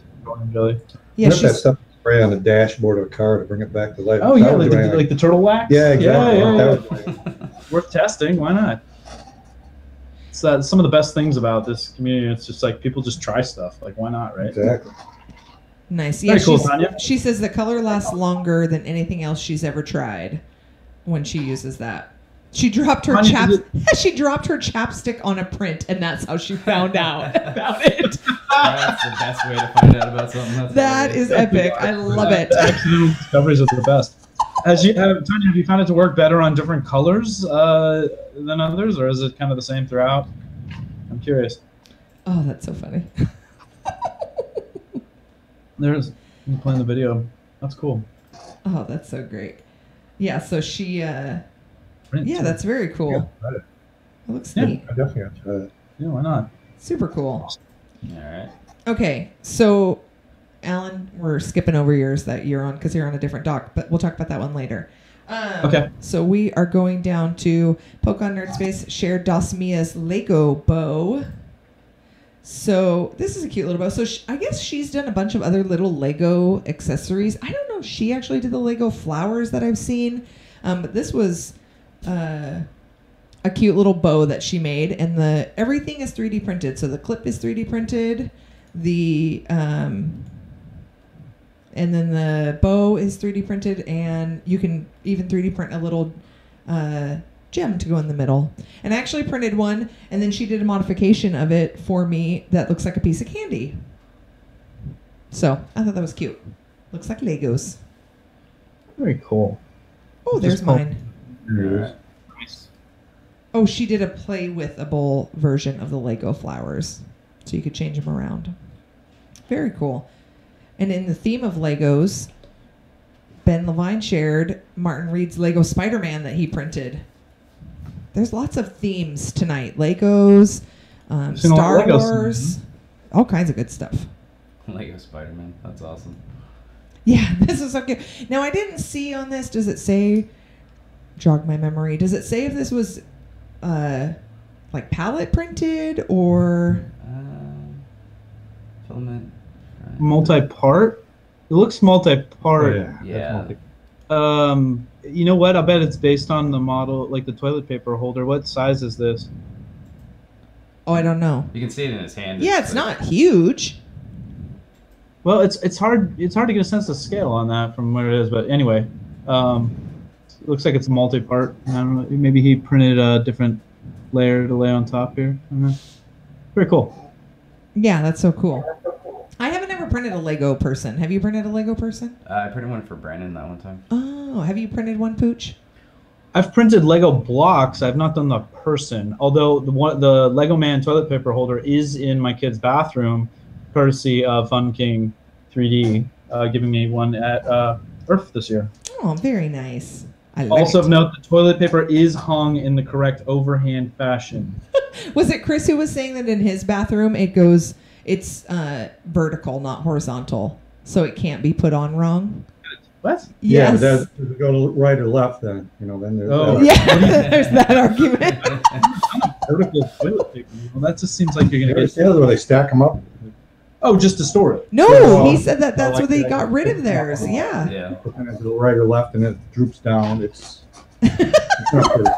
Yeah, that stuff spray on the dashboard of a car to bring it back to life. Oh yeah, like the turtle wax. Yeah, exactly. Yeah. Worth testing. Why not? So some of the best things about this community, it's just like people just try stuff. Like, why not, right? Exactly. Nice. Yeah, very cool, Tanya. She says the color lasts longer than anything else she's ever tried when she uses that. She dropped her she dropped her chapstick on a print, and that's how she found out about it. That's the best way to find out about something. That is epic. I love it. Accidental discoveries are the best. Tanya, have you found it to work better on different colors than others, or is it kind of the same throughout? I'm curious. Oh, that's so funny. There's you playing the video. That's cool. Oh, that's so great. Yeah, so she Print yeah, too. that's very cool. Yeah, It looks Yeah. neat. I definitely got to try that. Yeah, why not? Super cool. All right. Okay, so Alan, we're skipping over yours that you're on because you're on a different dock, but we'll talk about that one later. Okay. So we are going down to Pokemon Nerd Space, shared Dosmia's Lego bow. So this is a cute little bow. So I guess she's done a bunch of other little Lego accessories. I don't know if she actually did the Lego flowers that I've seen, but this was a cute little bow that she made, and everything is 3D printed. So the clip is 3D printed, and then the bow is 3D printed, and you can even 3D print a little gem to go in the middle. And I actually printed one, and then she did a modification of it for me that looks like a piece of candy. So I thought that was cute. Looks like Legos. Very cool. Oh, there's Just cool. mine. There it is. Nice. Oh, she did a play with a bowl version of the Lego flowers, so you could change them around. Very cool. And in the theme of Legos, Ben Levine shared Martin Reed's Lego Spider-Man that he printed. There's lots of themes tonight. Legos, Star Wars, all kinds of good stuff. Lego Spider-Man. That's awesome. Yeah, this is so good. Now, I didn't see on this, does it say, jog my memory, does it say if this was like palette printed or? Filament. Multi-part? It looks multi-part. Oh, Yeah. You know what? I bet it's based on the model, like the toilet paper holder. What size is this? Oh, I don't know. You can see it in his hand. Yeah, it's not huge. Well, it's hard to get a sense of scale on that from where it is, but anyway, it looks like it's multi-part. I don't know, maybe he printed a different layer to lay on top here. I don't know. Very cool. Yeah, that's so cool. I haven't ever printed a Lego person. Have you printed a Lego person? I printed one for Brandon that one time. Oh, have you printed one, Pooch? I've printed Lego blocks. I've not done the person, although the Lego Man toilet paper holder is in my kid's bathroom, courtesy of Fun King 3D, giving me one at Earth this year. Oh, very nice. I like Also it. of note, the toilet paper is hung in the correct overhand fashion. Was it Chris who was saying that in his bathroom it's vertical, not horizontal, so it can't be put on wrong? What? Yeah, Yes. but if you go to right or left, then then there's Oh. that. Yeah, there's that argument. Vertical toilet paper. Well, that just seems like you're You gonna ever get. see those where they stack them up? Oh, just to store it. No, Oh. he said that that's I like where they that. got rid of theirs. Yeah. Yeah. And it's right or left, and it droops down. It's not pretty.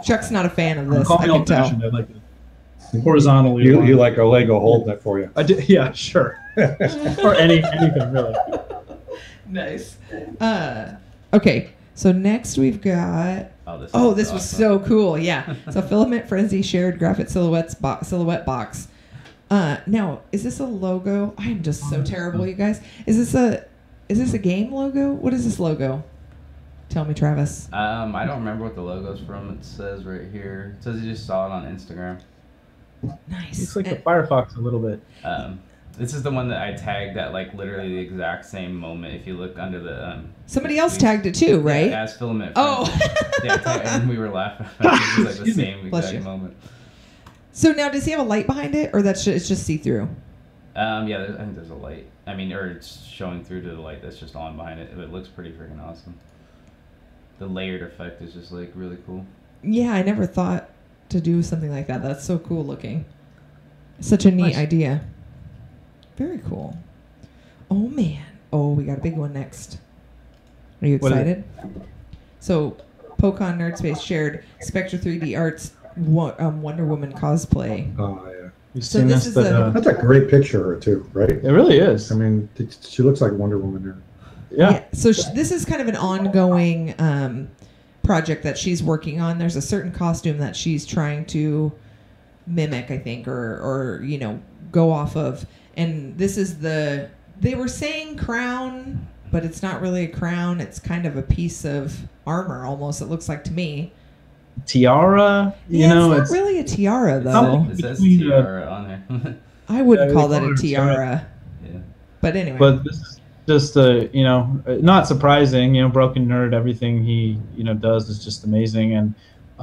Chuck's not a fan of this. Call I me can old tell. fashioned. I like it horizontally. You like a Lego holding it for you. I did. Yeah, sure. Or anything really. Nice. Okay, so next we've got. Oh, This was awesome. so cool. Yeah. So Filament Frenzy shared graphic silhouette box. Now, is this a logo? I am just so terrible, you guys. Is this a game logo? What is this logo? Tell me, Travis. I don't remember what the logo's from. It says right here. It says you just saw it on Instagram. Nice. It's like the Firefox a little bit. This is the one that I tagged at like literally the exact same moment. If you look under the Somebody else tweets. tagged it too, right? Yeah, as Filament. Oh. Yeah, and we were laughing. It was like the Excuse me. same Bless you. exact moment. So now, does he have a light behind it, or it's just see through? Yeah, I think there's a light. I mean, or it's showing through to the light that's just on behind it. It looks pretty freaking awesome. The layered effect is just like really cool. Yeah, I never thought to do something like that. That's so cool looking. Such a neat idea. Very cool. Oh man. Oh, we got a big one next. Are you What is it? excited? So, Pokemon Nerd Space shared Spectre 3D Arts Wonder Woman cosplay. Oh yeah, You've So seen this this, is but, a- that's a great picture of her too, right? it really is. I mean, she looks like Wonder Woman there. Yeah. So this is kind of an ongoing project that she's working on. There's a certain costume that she's trying to mimic, I think, or go off of. And this is they were saying crown, but it's not really a crown. It's kind of a piece of armor almost, it looks like to me. Tiara, Yeah, it's not really a tiara though. It says between, tiara on there. I wouldn't Yeah, call they that call a it a tiara. Yeah. But anyway. But this is just not surprising. Broken Nerd, everything he does is just amazing, and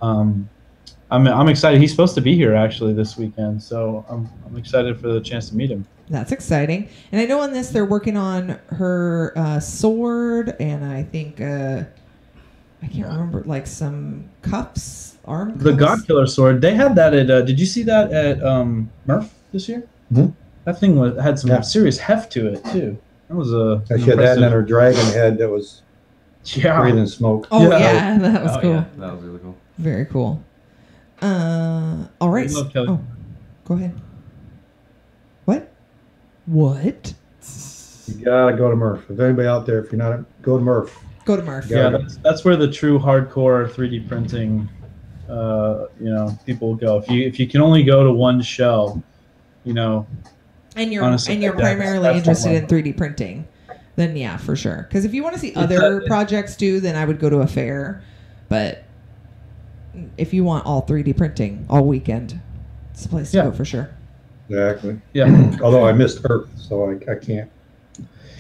I'm excited. He's supposed to be here actually this weekend, so I'm excited for the chance to meet him. That's exciting. And I know on this they're working on her sword and I think I can't remember, like some cuffs, arm cuffs. The God Killer sword. They had that at. Did you see that at Murph this year? Mhm. That thing had some Yeah. serious heft to it too. That was She had that and then her dragon head that was yeah. breathing smoke. Oh Yeah. yeah, that was Oh, cool. yeah, that was really cool. Very cool. All right. We love Kelly. Oh, go ahead. What? You gotta go to Murph. If anybody out there, if you're not, go to Murph. Go to Murph. Yeah, that's where the true hardcore 3D printing, people go. If you can only go to one show, And you're honestly, and you're that's primarily the interested one. in 3D printing, then yeah, for sure. Because if you want to see It's other a- projects too, then I would go to a fair. But if you want all 3D printing all weekend, it's a place to Yeah. go for sure. Exactly. Yeah. Although I missed Earth, so I can't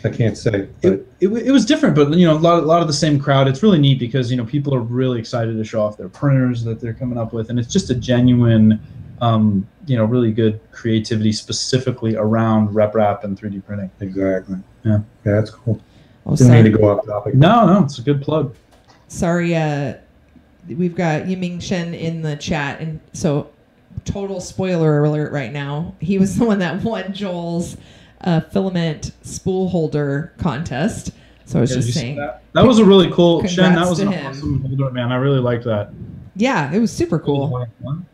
I can't say. It was different, but a lot of the same crowd. It's really neat because people are really excited to show off their printers that they're coming up with, and it's just a genuine, really good creativity specifically around rep wrap and 3D printing. Exactly. Yeah, that's cool. Oh, Didn't mean to go off topic. No, it's a good plug. Sorry, we've got Yiming Shen in the chat, and so total spoiler alert right now. He was the one that won Joel's filament spool holder contest. So I was just saying that was a really cool Shen. That was to an him. awesome holder, man. I really liked that. Yeah, it was super cool.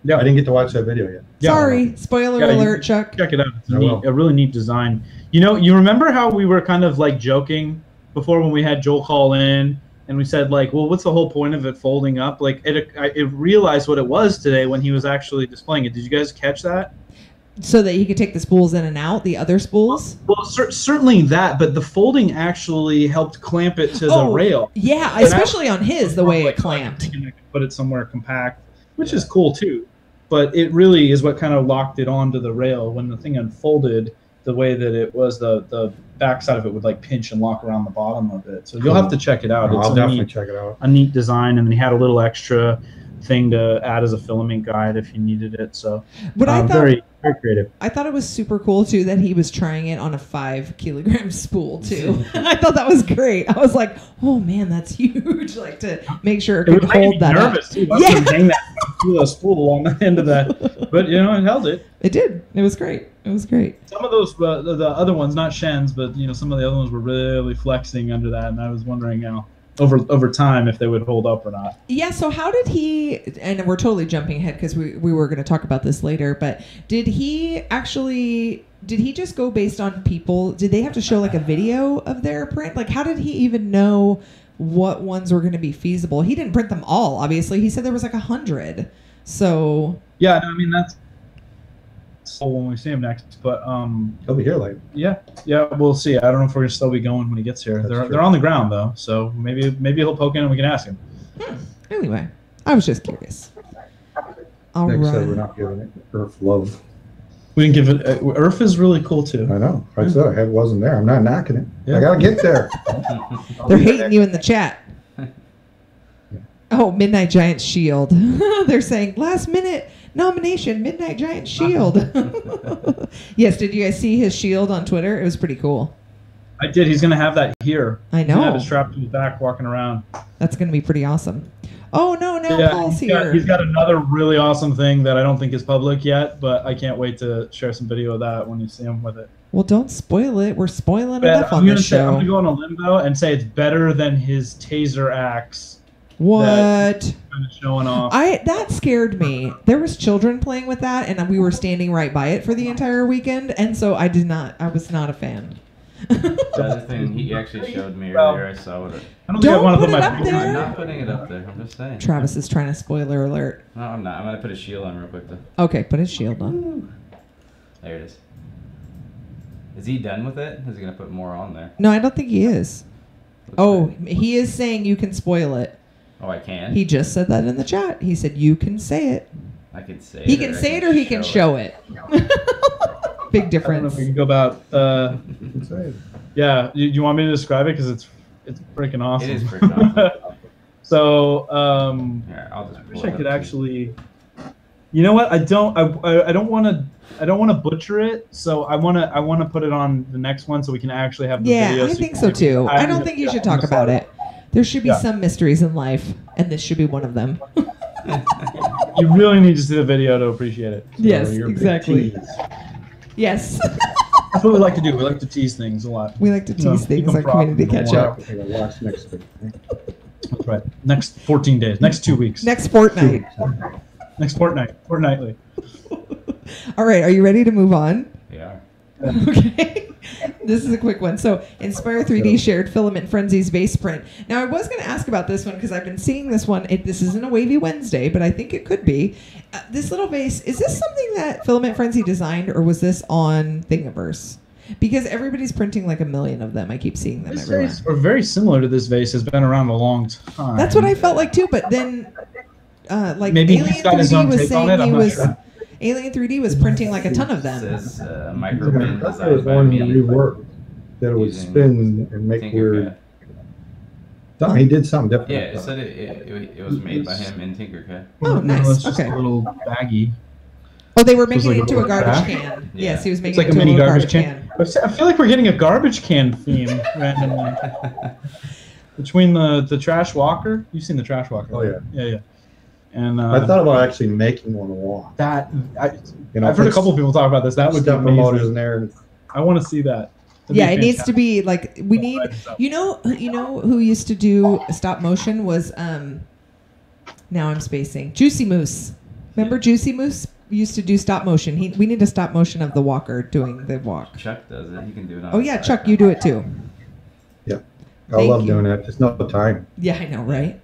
Yeah, I didn't get to watch that video yet. Sorry, spoiler alert, Chuck. Check it out. It's a really neat design. You remember how we were kind of like joking before when we had Joel call in and we said like, well, what's the whole point of it folding up? Like it realized what it was today when he was actually displaying it. Did you guys catch that? So that he could take the spools in and out, the other spools? Well, certainly that, but the folding actually helped clamp it to the rail. Yeah, especially on his, the way it clamped. Put it somewhere compact, which is cool too. But it really is what kind of locked it onto the rail. When the thing unfolded, the way that it was, the backside of it would like pinch and lock around the bottom of it. So you'll have to check it out. I'll definitely check it out. A neat design, and then he had a little extra thing to add as a filament guide if you needed it. So very creative. I thought it was super cool too that he was trying it on a 5 kilogram spool too. I thought that was great. I was like, oh man, that's huge. Like to make sure it could hold that nervous too. I was hang that through a spool on the end of that, but it held it. It did. It was great. It was great. Some of those, the other ones, not Shen's, but some of the other ones were really flexing under that, and I was wondering, over time if they would hold up or not. Yeah, so how did he, and we're totally jumping ahead because we were going to talk about this later, but did he just go based on people? Did they have to show like a video of their print? Like how did he even know what ones were going to be feasible? He didn't print them all, obviously. He said there was like 100. So yeah, I mean that's when we see him next, but he'll be here later. Yeah, we'll see. I don't know if we're gonna still be going when he gets here. They're on the ground though, so maybe he'll poke in and we can ask him. Anyway, I was just curious. All Nick right. said we're not giving it Earth love. We can give it. Earth is really cool too. I know. I said I wasn't there. I'm not knocking it. Yeah. I gotta get there. They're hating you in the chat. Oh, Midnight Giant Shield. They're saying last minute nomination, Midnight Giant Shield. Yes, did you guys see his shield on Twitter? It was pretty cool. I did. He's gonna have that here. I know. He's gonna have it strapped to his back, walking around. That's gonna be pretty awesome. Oh no, Paul's here. He's got another really awesome thing that I don't think is public yet, but I can't wait to share some video of that when you see him with it. Well, don't spoil it. We're spoiling enough on this show. I'm gonna go on a limb though and say it's better than his taser axe. What? Kind of showing off. That scared me. There was children playing with that, and we were standing right by it for the entire weekend, and so I was not a fan. The other thing he actually showed me earlier, I saw it. I don't think I want to put my up there. I'm not putting it up there. I'm just saying. Travis is trying to spoiler alert. No, I'm not. I'm gonna put a shield on real quick though. Okay, put his shield on. There it is. Is he done with it? Is he gonna put more on there? No, I don't think he is. He is saying you can spoil it. Oh, I can? He just said that in the chat. He said you can say it. I can say it. He can say it or he can show it. Big difference. I don't know if we can go about. Yeah, you want me to describe it because it's freaking awesome. It is freaking awesome. So Here, I'll just. I wish I could actually. You know what? I don't want to butcher it. So I want to put it on the next one so we can actually have the video. Yeah, I think so too. I don't think you should talk about it. There should be some mysteries in life, and this should be one of them. You really need to see the video to appreciate it. So yes, exactly. Yes. That's what we like to do. We like to tease things a lot. We like to tease things on Community Ketchup. Watch next week. That's right. Next 14 days. Next 2 weeks. Next fortnight. Next fortnight. Fortnightly. All right. Are you ready to move on? Yeah. Okay. This is a quick one. So, Inspire 3D shared Filament Frenzy's vase print. Now, I was going to ask about this one because I've been seeing this one. This isn't a Wavy Wednesday, but I think it could be. This little vase, is this something that Filament Frenzy designed, or was this on Thingiverse? Because everybody's printing like 1 million of them. I keep seeing them everywhere. Or very similar to this vase. Has been around a long time. That's what I felt like too. But then, like maybe Alien he's got his 3D own was take on saying it. I'm he not was. sure. Alien 3D was printing like a ton of them. It says microprint That was designed by one me. reworked. that it would Using spin and make Tinkercad. weird. He did something different. Yeah, it said it was made by him in Tinkercad. Oh, No, nice. it's just Okay. a little baggy. Oh, they were So it's making like it a into a little garbage trash? can. Yeah. Yes, he was It's making like it a into mini a garbage can. I feel like we're getting a garbage can theme randomly. Between the trash walker, you've seen the trash walker. Oh, right? Yeah. And I thought about actually making one walk. that. You know, I've heard a put couple people talk about this. That would be step promoters in amazing. there. And I want to see that. That'd Yeah, be it needs to fantastic. be like we need. You know who used to do stop motion was now I'm spacing. Juicy Moose. Remember Juicy Moose used to do stop motion. We need a stop motion of the walker doing the walk. Chuck does it. He can do it on Oh his yeah, iPad. Chuck, you do it too. I Thank love you. doing that. There's no time. Yeah, I know, right?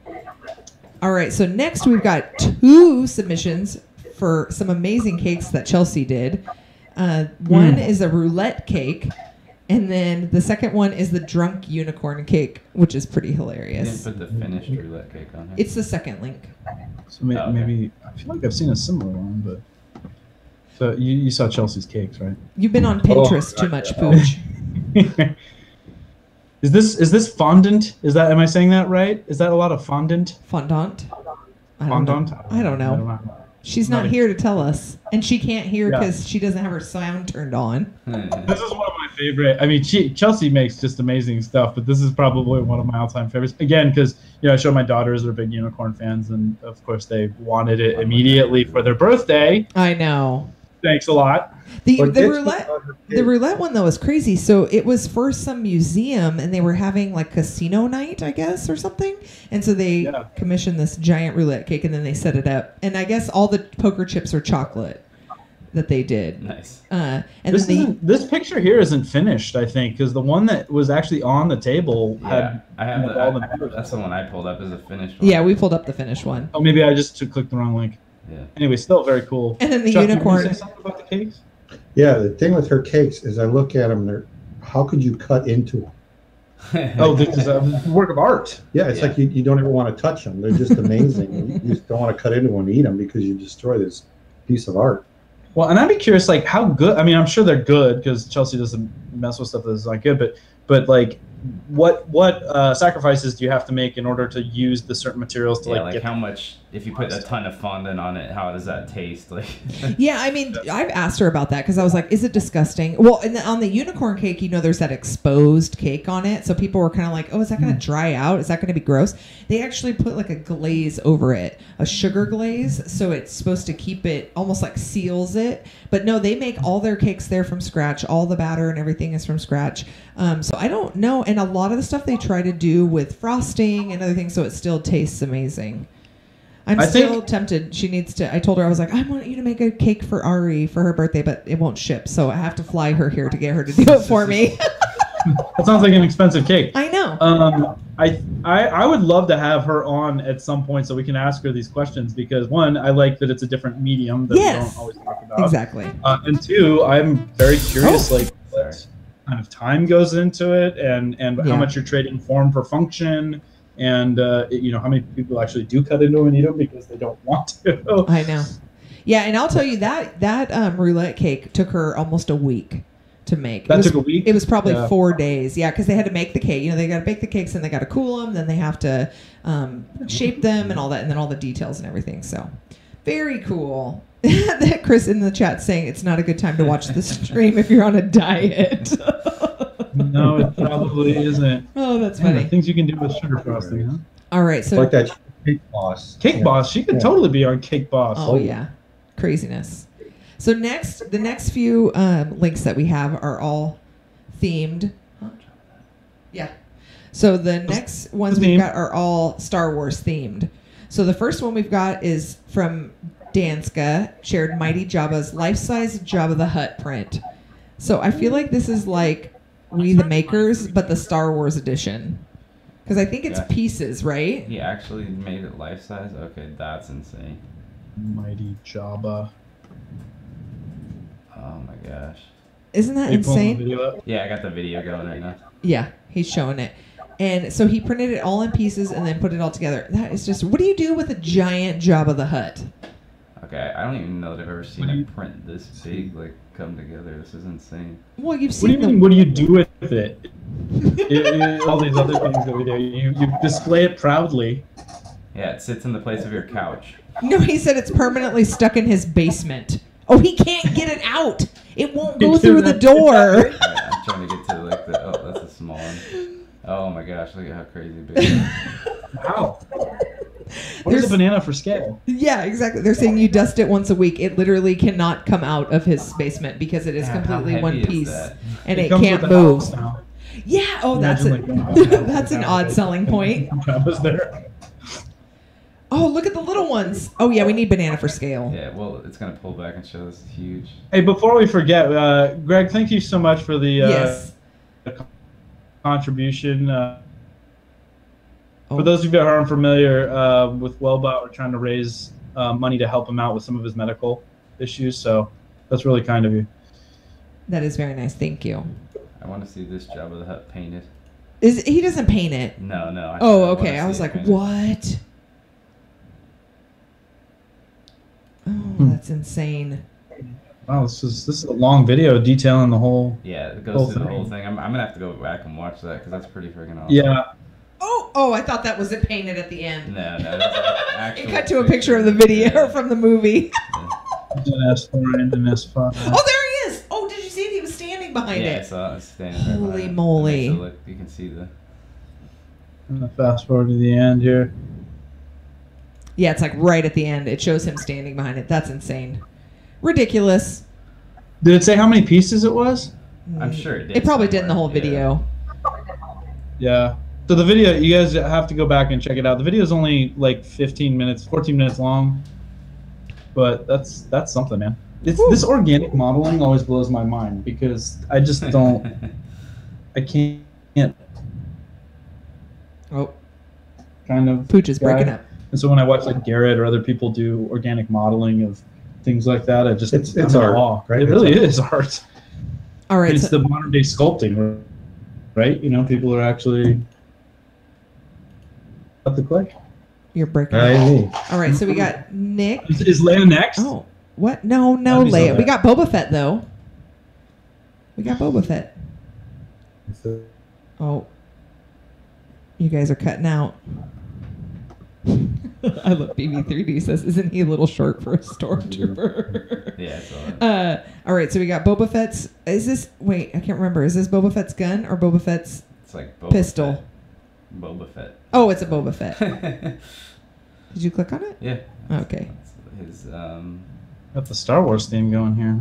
All right, so next we've got 2 submissions for some amazing cakes that Chelsea did. One is a roulette cake, and then the second one is the drunk unicorn cake, which is pretty He didn't hilarious. put the finished roulette cake on it. It's the second link. So maybe, Oh, okay. maybe I feel like I've seen a similar one, but so you saw Chelsea's cakes, right? You've been on Pinterest too much, Pooch. Is this fondant? Am I saying that right? Is that a lot of fondant? Fondant? I don't Fondant? know. I don't know. She's not here to tell us, and she can't hear Yeah. because she doesn't have her sound turned on. This is one of my favorite. I mean, Chelsea makes just amazing stuff, but this is probably one of my all-time favorites. Again, because I showed my daughters, they're big unicorn fans, and of course they wanted it immediately for their birthday. I know. Thanks a lot. The What gets me roulette. about her The cake- roulette one though was crazy. So it was for some museum, and they were having like casino night, I guess, or something. And so they Yeah. commissioned this giant roulette cake, and then they set it up. And I guess all the poker chips are chocolate that they did. Nice. And This picture here isn't finished, I think, because the one that was actually on the table Yeah, had. I have all the that's the one I pulled up as a finished one. yeah, we pulled up the finished one. Oh, maybe I just clicked the wrong link. Yeah. Anyway, still very cool. And then the Chuck, you unicorn. wanna say something about the cakes? Yeah, the thing with her cakes is I look at them, how could you cut into them? Oh, this is a work of art. Yeah, it's Yeah. like you don't ever want to touch them. They're just amazing. You just don't want to cut into them and eat them because you destroy this piece of art. Well, and I'd be curious, like, how good. I mean, I'm sure they're good because Chelsea doesn't mess with stuff that's not good. But like, what sacrifices do you have to make in order to use the certain materials to Yeah, like like get how much, if you put a ton of fondant on it, how does that taste? Like, Yeah, I mean, I've asked her about that because I was like, is it disgusting? Well, and on the unicorn cake, there's that exposed cake on it. So people were kind of like, oh, is that going to dry out? Is that going to be gross? They actually put like a glaze over it, a sugar glaze. So it's supposed to keep it almost like seals it. But no, they make all their cakes there from scratch. All the batter and everything is from scratch. So I don't know. And a lot of the stuff they try to do with frosting and other things so it still tastes amazing. I'm I still think- tempted. She needs to. I told her I was like, I want you to make a cake for Ari for her birthday, but it won't ship, so I have to fly her here to get her to do it for me. That sounds like an expensive cake. I know. I would love to have her on at some point so we can ask her these questions because one, I like that it's a different medium that Yes. we don't always talk about. Exactly. And two, I'm very curious, Oh. like what kind of time goes into it, and Yeah. how much you're trading form for function, and how many people actually do cut into them and eat them because they don't want to. I know. Yeah, and I'll tell you that roulette cake took her almost a week to make. That it was, took a week? It was probably Yeah. 4 days. Yeah, because they had to make the cake. They got to bake the cakes and they got to cool them. Then they have to shape them and all that, and then all the details and everything. So, very cool. That Chris in the chat saying it's not a good time to watch the stream if you're on a diet. No, it probably isn't. Oh, that's Man, the funny. things you can do with sugar frosting, huh? All right, so Like that Cake Boss. Cake Yeah. Boss, she could Yeah. totally be on Cake Boss. oh yeah, craziness. So the next few links that we have are all themed. Huh? Yeah. So the next ones we've theme. got are all Star Wars themed. So the first one we've got is from Danska, shared Mighty Jabba's life-size Jabba the Hutt print. So I feel like this is like We the Makers, but the Star Wars edition. Because I think it's Yeah. pieces, right? he actually made it life size? Okay, that's insane. Mighty Jabba. Oh my gosh. Isn't that Are you pulling the insane? video up? Yeah, I got the video going right now. Yeah, he's showing it. And so he printed it all in pieces and then put it all together. That is just, what do you do with a giant Jabba the Hutt? Okay, Okay, I don't even know that I've ever seen a print this big like come together. This is insane. Well, you've What do seen you mean? What do you do with it? All these other things that we do. You display it proudly. Yeah, it sits in the place of your couch. No, he said it's permanently stuck in his basement. Oh, he can't get it out. It won't go through the door. Right, I'm trying to get to like the. Oh, that's a small one. Oh my gosh, look at how crazy big it is. Wow. What is a banana for scale? Yeah, exactly. They're saying you dust it once a week. It literally cannot come out of his basement because it is completely one piece and it can't move. Yeah. Oh, that's that's an odd selling point. Was there? Oh, look at the little ones. Oh yeah, we need banana for scale. Yeah, well, it's gonna pull back and show us huge. Hey, before we forget, Greg, thank you so much for the yes. contribution. For those of you that aren't familiar with Wellbot, we're trying to raise money to help him out with some of his medical issues. So that's really kind of you. That is very nice. Thank you. I want to see this Jabba the Hutt painted. He doesn't paint it? No. Oh, okay. I was like, what? Oh, that's insane. Wow, this is a long video detailing the whole. Yeah, it goes through the whole thing. I'm gonna have to go back and watch that because that's pretty freaking awesome. Yeah. Oh! I thought that was it painted at the end. No, that's actual. It cut to a picture of the video from the movie. S4 and an S5. Oh, there he is! Oh, did you see it? He was standing behind it. Yeah, I saw it standing right Holy behind it. moly! Look, you can see the. I'm gonna fast forward to the end here. Yeah, it's like right at the end. It shows him standing behind it. That's insane. Ridiculous. Did it say how many pieces it was? I'm sure it did. It probably did in the whole video. Yeah. So the video, you guys have to go back and check it out. The video is only like 15 minutes, 14 minutes long. But that's something, man. This organic modeling always blows my mind because I just don't. I can't. Oh. Kind of. Pooch is breaking up. And so when I watch like Garrett or other people do organic modeling of things like that, I just it's art, right? It really is art. All right, it's the modern day sculpting, right? You know, people are actually up the clay. You're breaking up. All right, so we got Nick. Is Leia next? Oh, what? No, Leia. We got Boba Fett though. We got Boba Fett. Oh, you guys are cutting out. I love BB3D says, isn't he a little short for a stormtrooper? Yeah, I saw it. All right, so we got Boba Fett's. Is this? Wait, I can't remember. Is this Boba Fett's gun or Boba Fett's it's like pistol? Fett. Boba Fett. Oh, it's a Boba Fett. Did you click on it? Yeah. Okay. His Got the Star Wars theme going here,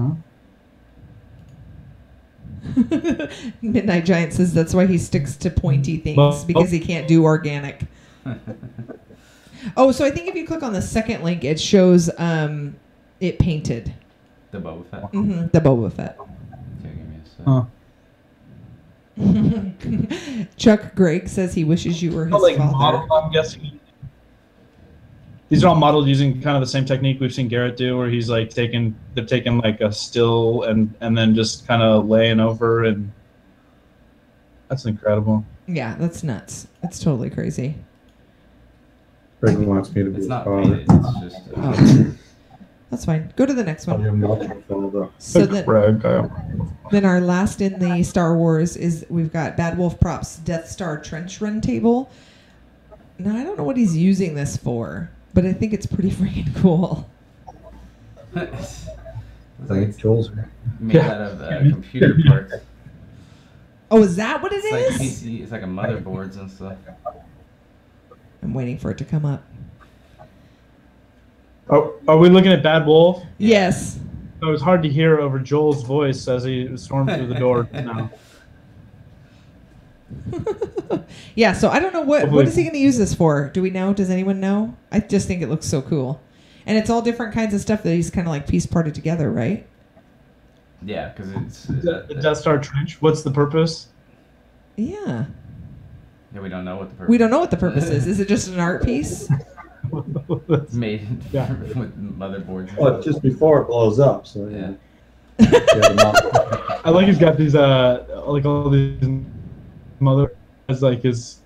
huh? Midnight Giant says that's why he sticks to pointy things because he can't do organic. Oh, so I think if you click on the second link, it shows it painted. The Boba Fett? Mm-hmm, the Boba Fett. Okay, give me a sec. Chuck Gregg says he wishes you were his father. Model, I'm guessing. These are all modeled using kind of the same technique we've seen Garrett do, where he's like taking like a still and then just kind of laying over, and that's incredible. Yeah, that's nuts. It's totally crazy. Greg wants me to be It's his not father. painted, it's just. That's fine. Go to the next one. So then our last in the Star Wars is we've got Bad Wolf Props Death Star Trench Run table. Now, I don't know what he's using this for, but I think it's pretty freaking cool. It's like like Joel's made out of computer parts. Oh, is that what it It's is? like PC, it's like a motherboards and stuff. I'm waiting for it to come up. Oh, are we looking at Bad Wolf? Yes. It was hard to hear over Joel's voice as he stormed through the door. No. Yeah, so I don't know what is he going to use this for? Do we know? Does anyone know? I just think it looks so cool. And it's all different kinds of stuff that he's kind of like piece parted together, right? Yeah, because it's the Death Star Trench. What's the purpose? Yeah. Yeah, we don't know what the purpose. We don't know what the purpose is. Is it just an art piece? Made Yeah. with motherboards. Well, just before it blows up, so Yeah. I like he's got these like all these mother as like his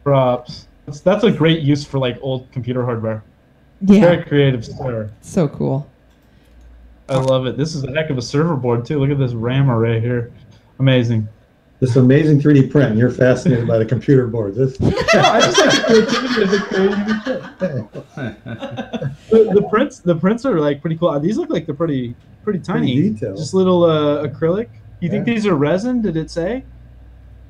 props. That's a great use for like old computer hardware. Yeah. Very creative store. So cool. I love it. This is a heck of a server board too. Look at this RAM array here. Amazing. This amazing 3D print, and you're fascinated by the computer board. This, I just like the creativity. The prints are like pretty cool. These look like they're pretty tiny. detailed. Just little acrylic. You think these are resin? Did it say?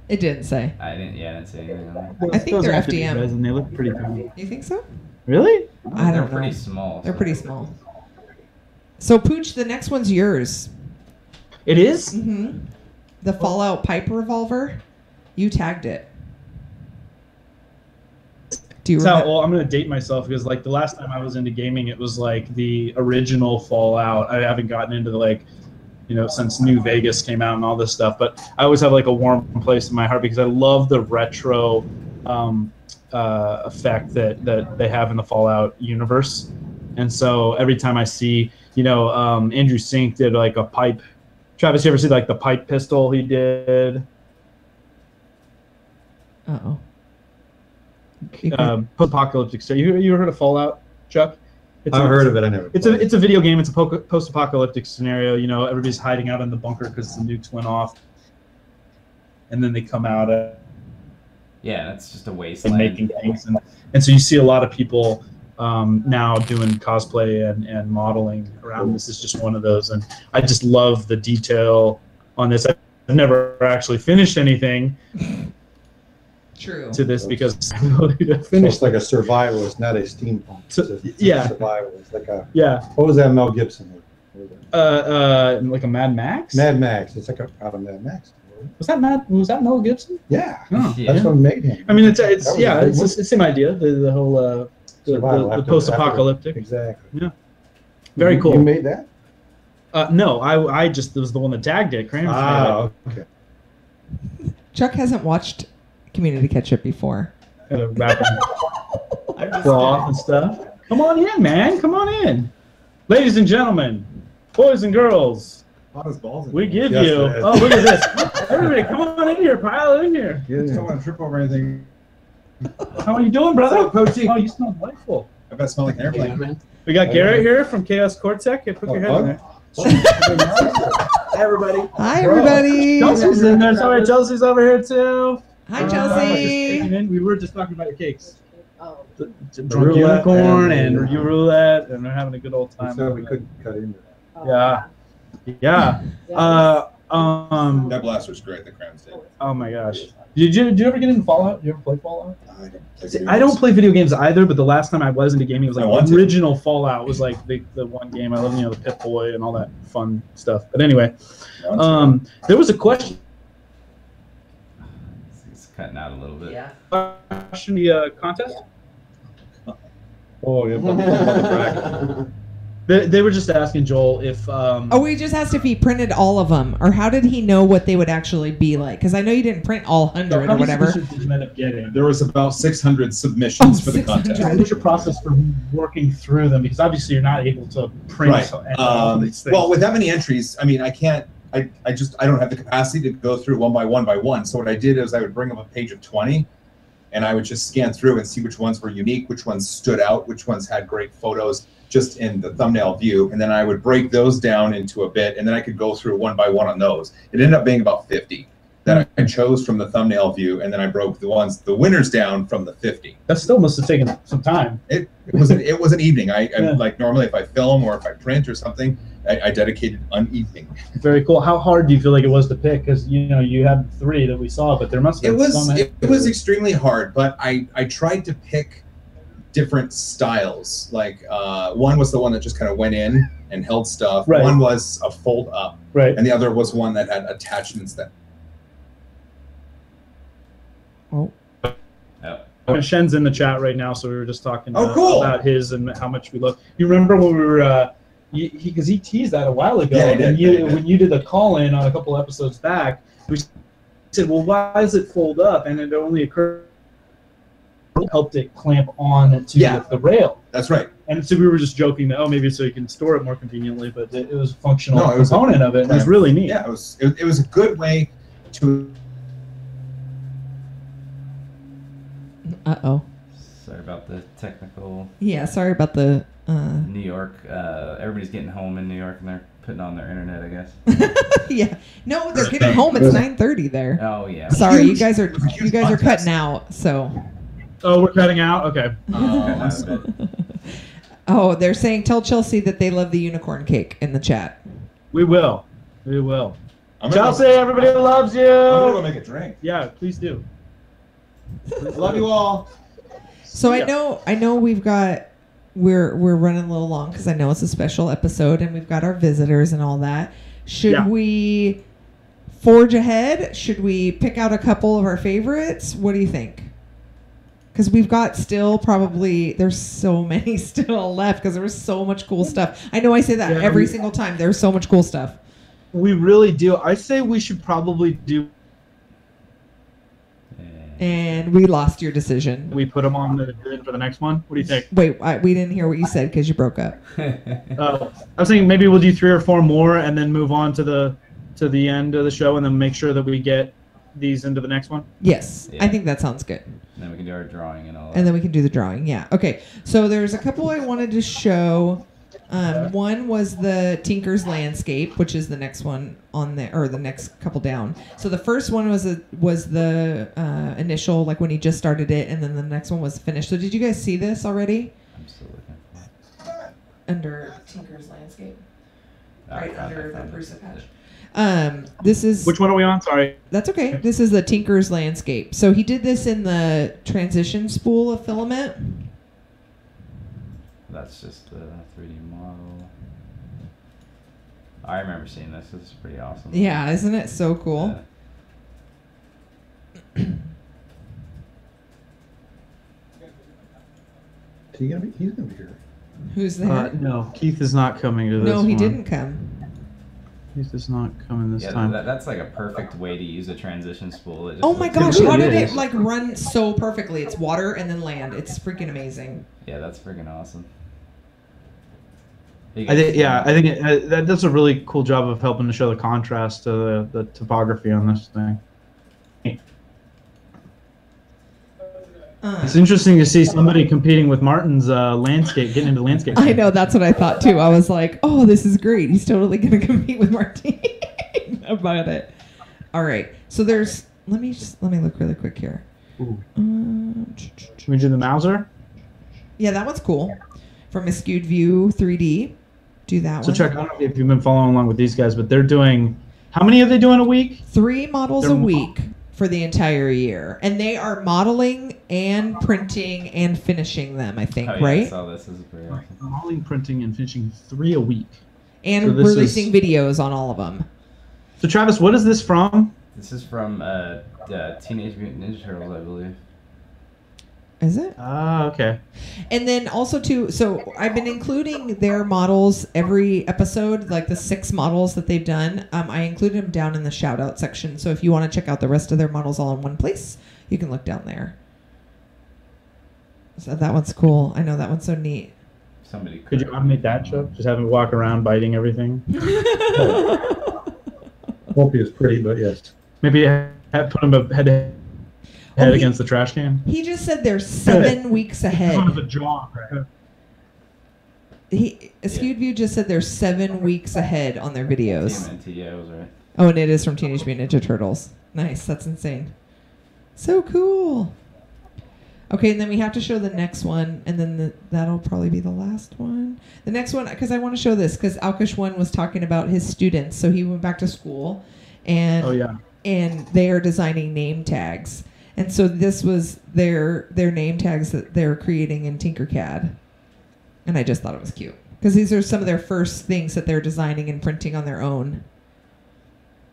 It didn't say. I didn't say anything on that. I think Those they're have to be FDM. resin. They look pretty tiny. You think so? Really? I They're don't know. pretty small. They're pretty small. So Pooch, the next one's yours. It is? Mm-hmm. The Fallout pipe revolver. You tagged it. Do you So, remember? well, I'm gonna date myself because like the last time I was into gaming, it was like the original Fallout. I haven't gotten into the like, since New Vegas came out and all this stuff. But I always have like a warm place in my heart because I love the retro effect that they have in the Fallout universe. And so every time I see, Andrew Sink did like a pipe. Travis, you ever see like the pipe pistol he did? Uh-oh. Post-apocalyptic stuff. You heard of Fallout, Chuck? I've heard of it. I never. It's a video game. It's a post-apocalyptic scenario. Everybody's hiding out in the bunker because the nukes went off, and then they come out Yeah, that's just a and wasteland. making things, and so you see a lot of people now doing cosplay and modeling around. This is just one of those, and I just love the detail on this. I've never actually finished anything True. to this because I really to So finish. it's like a survivalist, not a steampunk. It's yeah. a survivalist. Like a. Yeah, What was that Mel Gibson movie? like a Mad Max. Mad Max. It's like out of Mad Max. Was that Mel Gibson? Yeah. Oh. Yeah. That's what made him. I mean, it's That was yeah, a big it's movie. the same idea. The whole Survival the after- post-apocalyptic. Exactly. Very You cool. made that? No, I just was the one that tagged it. Kramer's Okay. Chuck hasn't watched Community Ketchup before. kind of wrapping I'm just cloth kidding. and stuff. Come on in, man. Come on in, ladies and gentlemen, boys and girls. Hot as balls. We give Yes, you. it is. Oh, look at this! Everybody, come on in here. Pile in here. I don't want to trip over anything. How are you doing, brother? What's up, Poochie? Oh, you smell delightful. I bet I smell like an airplane. We got Garrett here from Chaos Cortec. Hey, put your head in there. Hi, everybody. Hi, everybody. Chelsea's in there. Sorry, Chelsea's over here too. Hi, Chelsea. We were just talking about your cakes. Oh. The drunk roulette unicorn and- and you roulette, and they're having a good old time. So we couldn't cut into that. Yeah. Yeah. That blaster's great. The Crams did. Oh my gosh. Did you ever get into Fallout? You ever play Fallout? I don't play See, video I don't games. play video games either, but the last time I was into gaming, it was I like want the to. original Fallout was like the one game I love, the Pip-Boy and all that fun stuff. But anyway, I want to. there was a question. It's cutting out a little bit. Yeah. Question the contest. Oh, yeah. About the bracket. They were just asking Joel if. Oh, we just asked if he printed all of them, or how did he know what they would actually be like? Because I know you didn't print all 100 how or many whatever. submissions did you end up getting? There was about 600 submissions Oh, for the 600. contest. What was your process for working through them? Because obviously you're not able to print Right. all these things. Well, with that many entries, I mean, I can't. I don't have the capacity to go through one by one. So what I did is I would bring up a page of 20, and I would just scan through and see which ones were unique, which ones stood out, which ones had great photos just in the thumbnail view, and then I would break those down into a bit, and then I could go through one by one on those. It ended up being about 50 that I chose from the thumbnail view, and then I broke the winners down from the 50. that still must have taken some time. It was an evening. I Yeah. like normally if I film or if I print or something, I dedicated an evening. Very cool. How hard do you feel like it was to pick? Because you had 3 that we saw, but there must have It been some. it was extremely hard, but I tried to pick different styles. Like one was the one that just kind of went in and held stuff. Right. One was a fold up, Right. and the other was one that had attachments that. Oh, Shen's in the chat right now, so we were just talking Oh, cool. about his and how much we love. You remember when we were, because he teased that a while ago, Yeah, he did, and yeah, he did. when you did the call-in on a couple episodes back, we said, well, why does it fold up? And it only occurred helped it clamp on to Yeah. the rail. That's right. And so we were just joking that, maybe so you can store it more conveniently, but it was a functional No, it was a- component of it. And it was really neat. Yeah, it was a good way to. uh-oh. Sorry about the technical. Yeah, sorry about the. New York. Everybody's getting home in New York, and they're putting on their internet, I guess. Yeah. No, they're getting home. It's 9:30 there. Oh yeah. Sorry, you guys are cutting out. So. Oh, we're cutting out. Okay. Oh, they're saying tell Chelsea that they love the unicorn cake in the chat. We will. Chelsea, everybody loves you. I'm gonna go make a drink. Yeah, please do. Love you all. So I know we're running a little long because I know it's a special episode and we've got our visitors and all that. Should we forge ahead? Should we pick out a couple of our favorites? What do you think? Because we've got still probably, there's so many still left because there was so much cool stuff. I know I say that every single time. There's so much cool stuff. We really do. I say we should probably do. And we lost your decision. We put them on for the next one. What do you think? Wait, we didn't hear what you said because you broke up. I was thinking maybe we'll do 3 or 4 more and then move on to the end of the show and then make sure that we get these into the next one. Yes, yeah. I think that sounds good. And then we can do our drawing and all that. And then we can do the drawing. Yeah. Okay. So there's a couple I wanted to show. One was the Tinker's Landscape, which is the next one on there, or the next couple down. So the first one was the initial, like when he just started it, and then the next one was finished. So did you guys see this already? I'm still looking for it. Under Tinker's Landscape, right under the Bruce patch. This is... Which one are we on? Sorry. That's okay. This is the Tinker's Landscape. So he did this in the transition spool of filament. That's just the 3D model. I remember seeing this. This is pretty awesome. Yeah, isn't it so cool? Yeah. He's gonna be here. Who's there? No, Keith is not coming to this No, he one. didn't come. Keith is not coming this time. That's like a perfect way to use a transition spool. It just Oh my looks gosh, really how did good. it like run so perfectly? It's water and then land. It's freaking amazing. Yeah, that's freaking awesome. I think that does a really cool job of helping to show the contrast to the topography on this thing. It's interesting to see somebody competing with Martin's landscape, getting into landscape. I know, that's what I thought too. I was like, oh, this is great. He's totally going to compete with Martin about it. All right. So there's, let me look really quick here. Should we do the Mauser? Yeah, that one's cool. From Askewed View 3D. Do that one. So check, I don't know if you've been following along with these guys, but they're doing, how many are they doing a week? 3 models a week for the entire year. And they are modeling and printing and finishing them, I think, right? I saw this. This is pretty awesome. Modeling, printing, and finishing 3 a week. And so releasing videos on all of them. So Travis, what is this from? This is from Teenage Mutant Ninja Turtles, I believe. Is it? Ah, okay. And then also too, so I've been including their models every episode, like the 6 models that they've done. I included them down in the shout out section. So if you want to check out the rest of their models all in one place, you can look down there. So that one's cool. I know that one's so neat. Somebody could you automate that, Chuck? Just have him walk around biting everything. Won't be as pretty, but yes. Maybe put him head to head against the trash can. He just said they're 7 weeks ahead. The jaw, right? Askewed View just said they're 7 weeks ahead on their videos. TMNT, yeah, I was right. Oh, and it is from Teenage Mutant Ninja Turtles. Nice, that's insane. So cool. Okay, and then we have to show the next one, and then that'll probably be the last one. The next one, because I want to show this, because Alkish One was talking about his students. So he went back to school, and and they are designing name tags. And so this was their name tags that they're creating in Tinkercad. And I just thought it was cute. Because these are some of their first things that they're designing and printing on their own.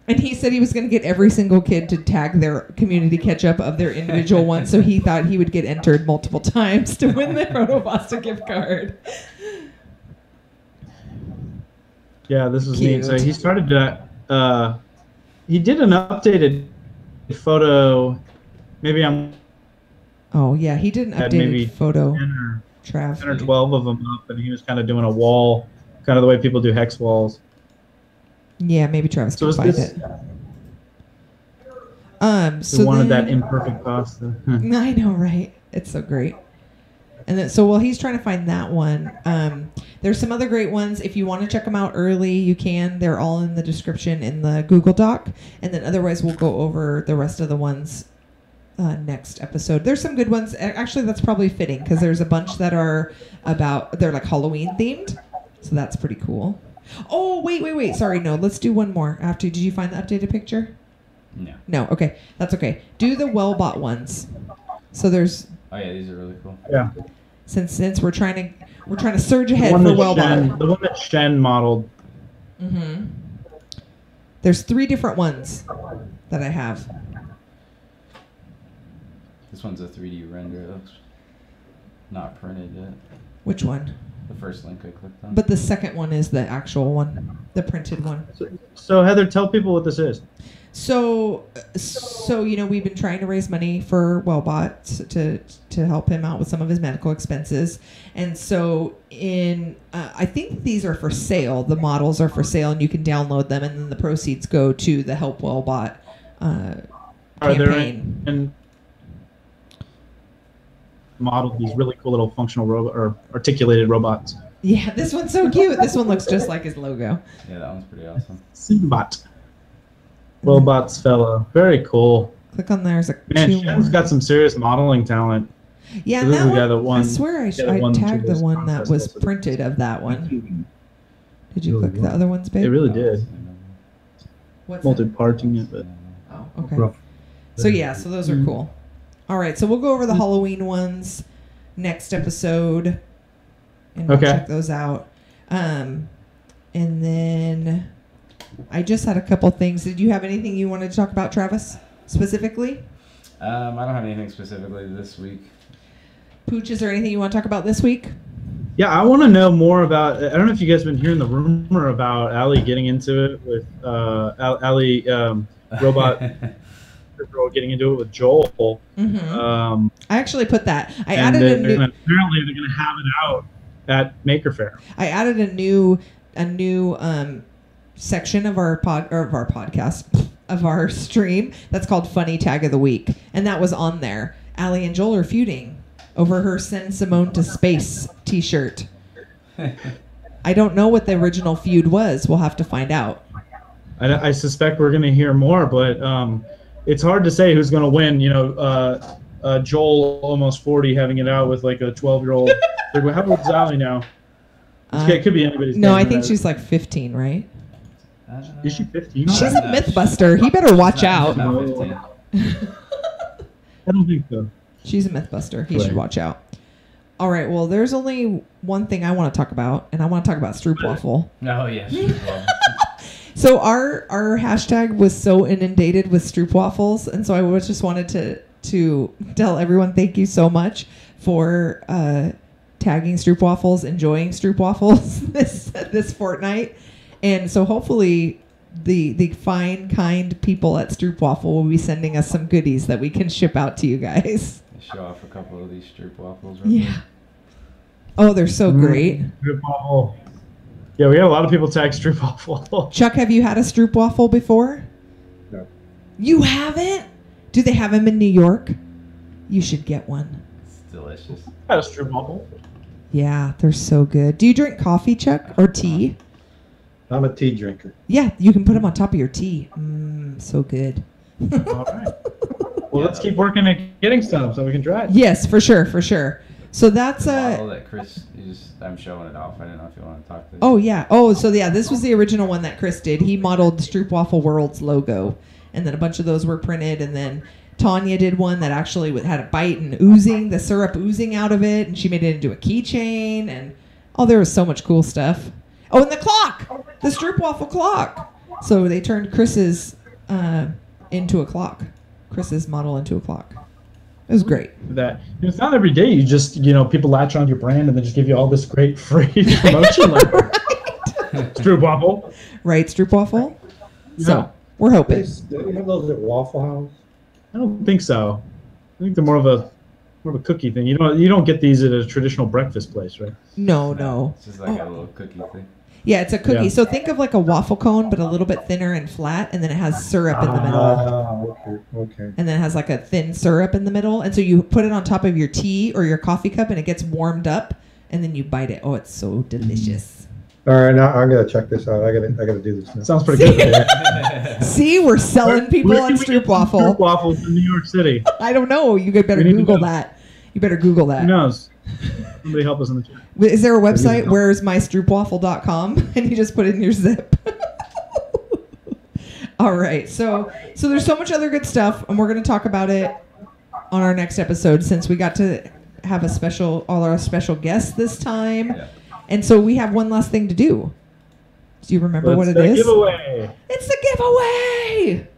And he said he was going to get every single kid to tag their community ketchup of their individual one. So he thought he would get entered multiple times to win the Proto Pasta gift card. Yeah, this is neat. So he started to, he did an updated photo. Maybe I'm. Oh yeah, he did an updated photo. 10 or 12 of them up, and he was kind of doing a wall, kind of the way people do hex walls. Yeah, maybe Travis can find it. So wanted that imperfect pasta. I know, right? It's so great. And then, so while he's trying to find that one, there's some other great ones. If you want to check them out early, you can. They're all in the description in the Google Doc. And then otherwise, we'll go over the rest of the ones next episode. There's some good ones. Actually, that's probably fitting because there's a bunch that are they're like Halloween themed. So that's pretty cool. Oh, wait. Sorry, no. Let's do one more. Did you find the updated picture? No. No. Okay. That's okay. Do the well-bought ones. So there's... Oh, yeah. These are really cool. Yeah. Since we're trying to surge ahead for well-bought. The one that Shen modeled. Mm-hmm. There's 3 different ones that I have. This one's a 3D render. It looks not printed yet. Which one? The first link I clicked on. But the second one is the actual one, the printed one. So Heather, tell people what this is. So we've been trying to raise money for Wellbot to help him out with some of his medical expenses, and so I think these are for sale. The models are for sale, and you can download them, and then the proceeds go to the Help Wellbot campaign. Are there and modeled these really cool little functional or articulated robots? Yeah, this one's so cute. This one looks just like his logo. Yeah, that one's pretty awesome. Simbot. Wellbot's fella. Very cool. Click on there. Man, Shen's got some serious modeling talent. Yeah, so and that one, I swear I tagged the one that was printed of that one. Did you click the other ones, babe? It really did. What's multi-parting it, but... Oh, okay. So yeah, so those are cool. All right, so we'll go over the Halloween ones next episode, and we'll check those out. And then I just had a couple things. Did you have anything you wanted to talk about, Travis, specifically? I don't have anything specifically this week. Pooch, is there anything you want to talk about this week? Yeah, I want to know more about. I don't know if you guys have been hearing the rumor about Allie getting into it with Allie robot. Girl getting into it with Joel. Mm-hmm. I actually put that. Apparently, they're going to have it out at Maker Faire. I added a new section of our podcast of our stream that's called Funny Tag of the Week, and that was on there. Allie and Joel are feuding over her "Send Simone to Space" T-shirt. I don't know what the original feud was. We'll have to find out. I suspect we're going to hear more, but it's hard to say who's going to win. You know, Joel, almost 40, having it out with like a 12-year-old. How old is Allie now? It could be anybody's. No, I think she's like 15, right? Is she 15? She's a Mythbuster. He better watch out. I don't think so. She's a Mythbuster. He should watch out. All right. Well, there's only one thing I want to talk about, and I want to talk about Stroopwafel. Oh yeah, Stroopwafel. So our hashtag was so inundated with Stroopwafels, and so I just wanted to tell everyone thank you so much for tagging Stroopwafels, enjoying Stroopwafels this fortnight, and so hopefully the fine, kind people at Stroopwafel will be sending us some goodies that we can ship out to you guys. Show off a couple of these Stroopwafels. Yeah. Oh, they're so great. Stroopwafel. Yeah, we got a lot of people tag Stroopwafel. Chuck, have you had a Stroopwafel before? No. You haven't? Do they have them in New York? You should get one. It's delicious. I had a Stroopwafel. Yeah, they're so good. Do you drink coffee, Chuck, or tea? I'm a tea drinker. Yeah, you can put them on top of your tea. So good. All right. Well, let's keep working at getting some so we can try it. Yes, for sure. So that's that Chris. I'm showing it off. I don't know if you want to talk to. Oh yeah. Oh, so yeah, this was the original one that Chris did. He modeled Stroopwafel World's logo, and then a bunch of those were printed, and then Tanya did one that actually had a bite and the syrup oozing out of it, and she made it into a keychain, and there was so much cool stuff. Oh, and the clock, the Stroopwafel clock. So they turned Chris's into a clock. Chris's model into a clock. It was great. That it's not every day you just people latch on your brand and then just give you all this great free promotion like Stroopwafel. Right, Stroopwafel. Yeah. So we're hoping. Do they have those at Waffle House? I don't think so. I think they're more of a cookie thing. You don't get these at a traditional breakfast place, right? No. It's just like a little cookie thing. Yeah, it's a cookie. Yeah. So think of like a waffle cone, but a little bit thinner and flat, and then it has syrup in the middle. Okay. And then it has like a thin syrup in the middle. And so you put it on top of your tea or your coffee cup, and it gets warmed up, and then you bite it. Oh, it's so delicious. All right, now I'm gonna check this out. I gotta do this now. Sounds pretty good. See, we're selling people Where on can we get some stroopwafel. Stroopwafels in New York City. I don't know. You better We need to Google know. that. You better Google Who that. knows? Somebody help us in the chat. Is there a website? Where's my stroopwafel.com? And you just put it in your zip. All right. So there's so much other good stuff, and we're going to talk about it on our next episode since we got to have all our special guests this time. Yeah. And so we have one last thing to do. Do you remember what it the is? Giveaway. It's the giveaway!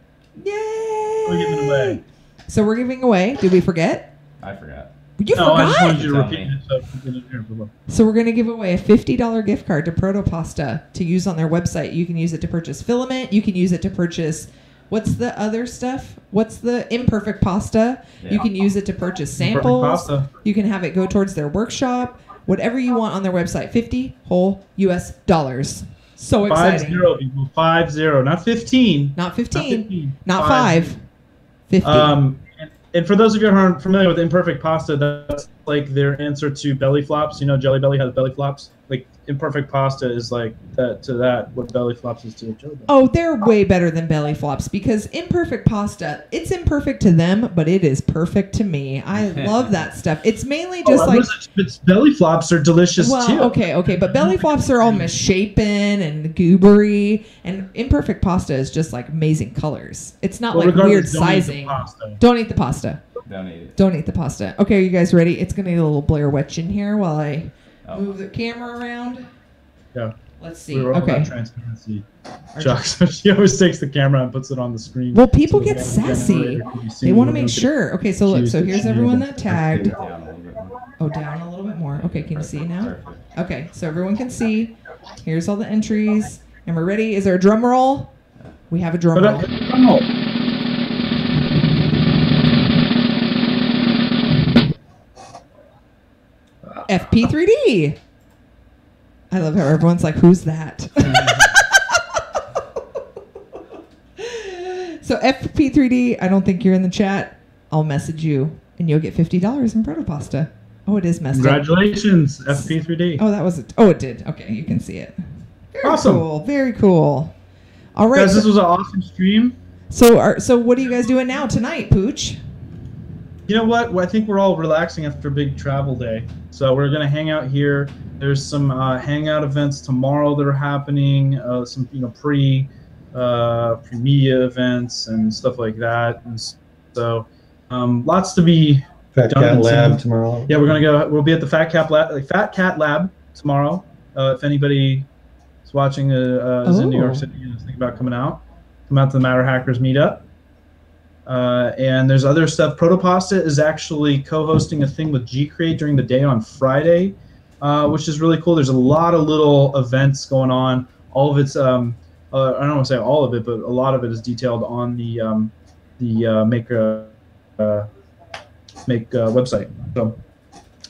Yay! We're giving away. So we're giving away. Did we forget? I forgot. You No, I just forgot? wanted you to Tell repeat me. it so we can hear it. So we're going to give away a $50 gift card to Proto Pasta to use on their website. You can use it to purchase filament. You can use it to purchase, what's the other stuff? What's the imperfect pasta? Yeah. You can use it to purchase Imperfect samples. pasta. You can have it go towards their workshop. Whatever you want on their website. 50 whole US dollars. So exciting. 50, people. 50, not 15. Not 15. Not 15. Not 5. 50. And for those of you who aren't familiar with imperfect pasta, that's like their answer to belly flops. You know, Jelly Belly has belly flops. Like imperfect pasta is like that to that what belly flops is to Jelly Belly. Oh, they're way better than belly flops because imperfect pasta, it's imperfect to them, but it is perfect to me. I love that stuff. It's mainly just It's belly flops are delicious too. Okay, but belly flops are all misshapen and goobery, and imperfect pasta is just like amazing colors. It's not like weird regardless, don't eat the sizing. pasta. Don't eat the pasta. Don't eat it. Don't eat the pasta. Okay, are you guys ready? It's gonna get a little Blair Witch in here while I Oh. move the camera around. Yeah. Let's see. We were all Okay. about transparency. Chuck, so she always takes the camera and puts it on the screen. Well, people So get the sassy. generator can be seen. They want to We make don't get sure. Okay, so look. accused So of here's cheating. everyone that tagged. Down a little bit more. Oh, down a little bit more. Okay, can you see now? Perfect. Okay, so everyone can see. Here's all the entries. And we're ready. Is there a drum roll? We have a drum But, roll. no. FP3D. I love how everyone's like, who's that? So FP3D, I don't think you're in the chat. I'll message you and you'll get $50 in Proto Pasta. Oh, it is messed up. Congratulations, FP3D. Oh, that was it. Oh, it did. Okay, you can see it. Very Awesome. cool. Very cool. All right. Guys, this was an awesome stream. So what are you guys doing now tonight, Pooch? You know what? I think we're all relaxing after a big travel day. So we're going to hang out here. There's some hangout events tomorrow that are happening, some pre-media events and stuff like that. And so lots to be Fat done. Cat Lab tomorrow. Yeah, we'll be at the Fat Cat Lab tomorrow. If anybody is watching is in New York City and is thinking about coming out to the Matter Hackers meetup. And there's other stuff. Protopasta is actually co-hosting a thing with G-Create during the day on Friday, which is really cool. There's a lot of little events going on. All of it's, I don't want to say all of it, but a lot of it is detailed on the Make website. So,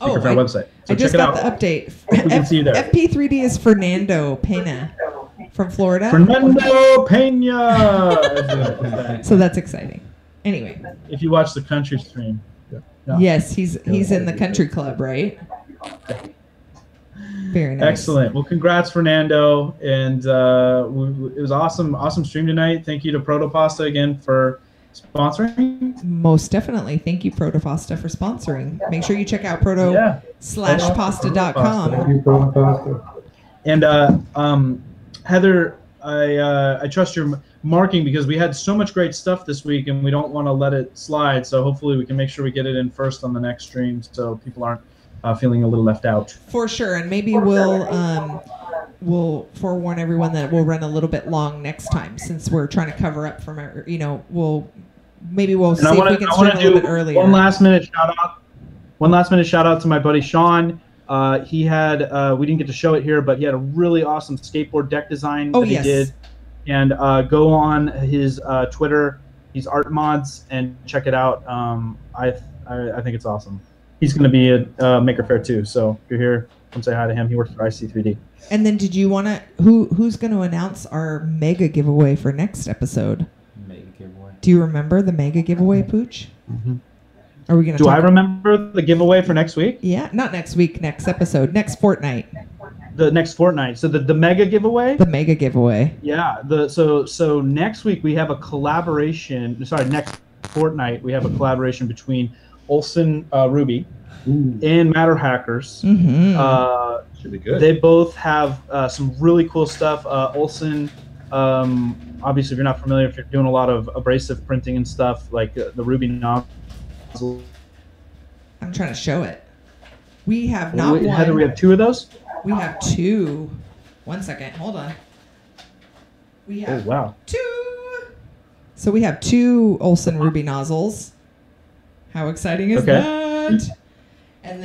Maker Fair website. So I just check it got out. the update. We can see you there. FP3D is Fernando Pena from Florida. Fernando Pena. So that's exciting. Anyway. If you watch the country stream. Yeah. Yes, he's in the country club, right? Very nice. Excellent. Well, congrats, Fernando. And it was awesome stream tonight. Thank you to Protopasta again for sponsoring. Most definitely. Thank you, Protopasta, for sponsoring. Make sure you check out proto/pasta.com. Thank you, Protopasta. And Heather, I trust your marking because we had so much great stuff this week and we don't want to let it slide. So hopefully we can make sure we get it in first on the next stream so people aren't feeling a little left out. For sure. And maybe we'll forewarn everyone that we'll run a little bit long next time since we're trying to cover up from our, see if we can start a little bit earlier. One last minute shout out to my buddy Sean. He had we didn't get to show it here, but he had a really awesome skateboard deck design that he did. And go on his Twitter. He's Art Mods and check it out. I think it's awesome. He's going to be at Maker Faire too. So if you're here, come say hi to him. He works for IC3D. And then did you want to, who's going to announce our mega giveaway for next episode? Mega giveaway. Do you remember the mega giveaway, Pooch? Mm-hmm. Are we going to Do I remember the giveaway for next week? Yeah, not next week, next episode, next fortnight. The next fortnight. So the mega giveaway? The mega giveaway. Yeah. So next week we have a collaboration. Sorry, next fortnight we have a collaboration between Olson Ruby and Matter Hackers. Mm-hmm. Should be good. They both have some really cool stuff. Olson, obviously, if you're not familiar, if you're doing a lot of abrasive printing and stuff, like the Ruby nozzle. I'm trying to show it. We have not one. Heather, we have 2 of those? We have 2. 1 second. Hold on. We have 2. So we have 2 Olson Ruby nozzles. How exciting is that? And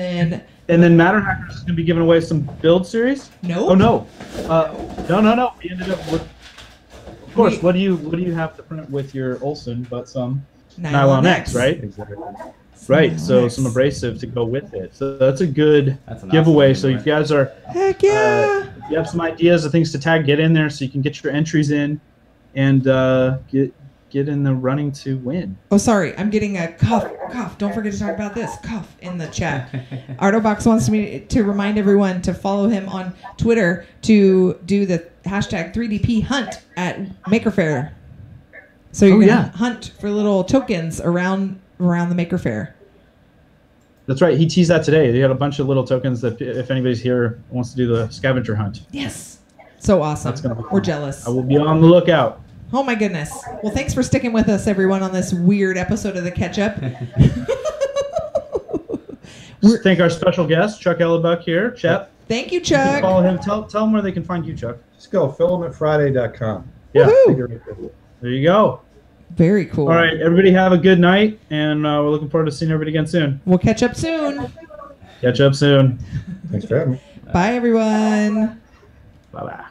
then Matter Hackers is going to be giving away some build series. Nope. Oh no, no. We ended up with. Of course. What do you have to print with your Olson? But some Nylon X, right? Exactly. Right. So some abrasive to go with it. So that's a good giveaway. So if you guys are, heck yeah, if you have some ideas of things to tag, get in there so you can get your entries in, and get in the running to win. Oh, sorry. I'm getting a cough. Don't forget to talk about this. Cough in the chat. Artobox wants me to remind everyone to follow him on Twitter to do the hashtag 3DP hunt at Maker Faire. So you're going to hunt for little tokens around the Maker Faire. That's right. He teased that today. They got a bunch of little tokens that if anybody's here wants to do the scavenger hunt. Yes. So awesome. We're jealous. I will be on the lookout. Oh my goodness. Well, thanks for sticking with us, everyone, on this weird episode of the Ketchup. Thank our special guest, Chuck Ellebuck here. Chuck. Thank you, Chuck. Follow him. Tell them where they can find you, Chuck. Just go filamentfriday.com. Yeah. Woohoo. There you go. Very cool. All right, everybody have a good night, and we're looking forward to seeing everybody again soon. We'll catch up soon. Catch up soon. Thanks for having me. Bye, everyone. Bye-bye.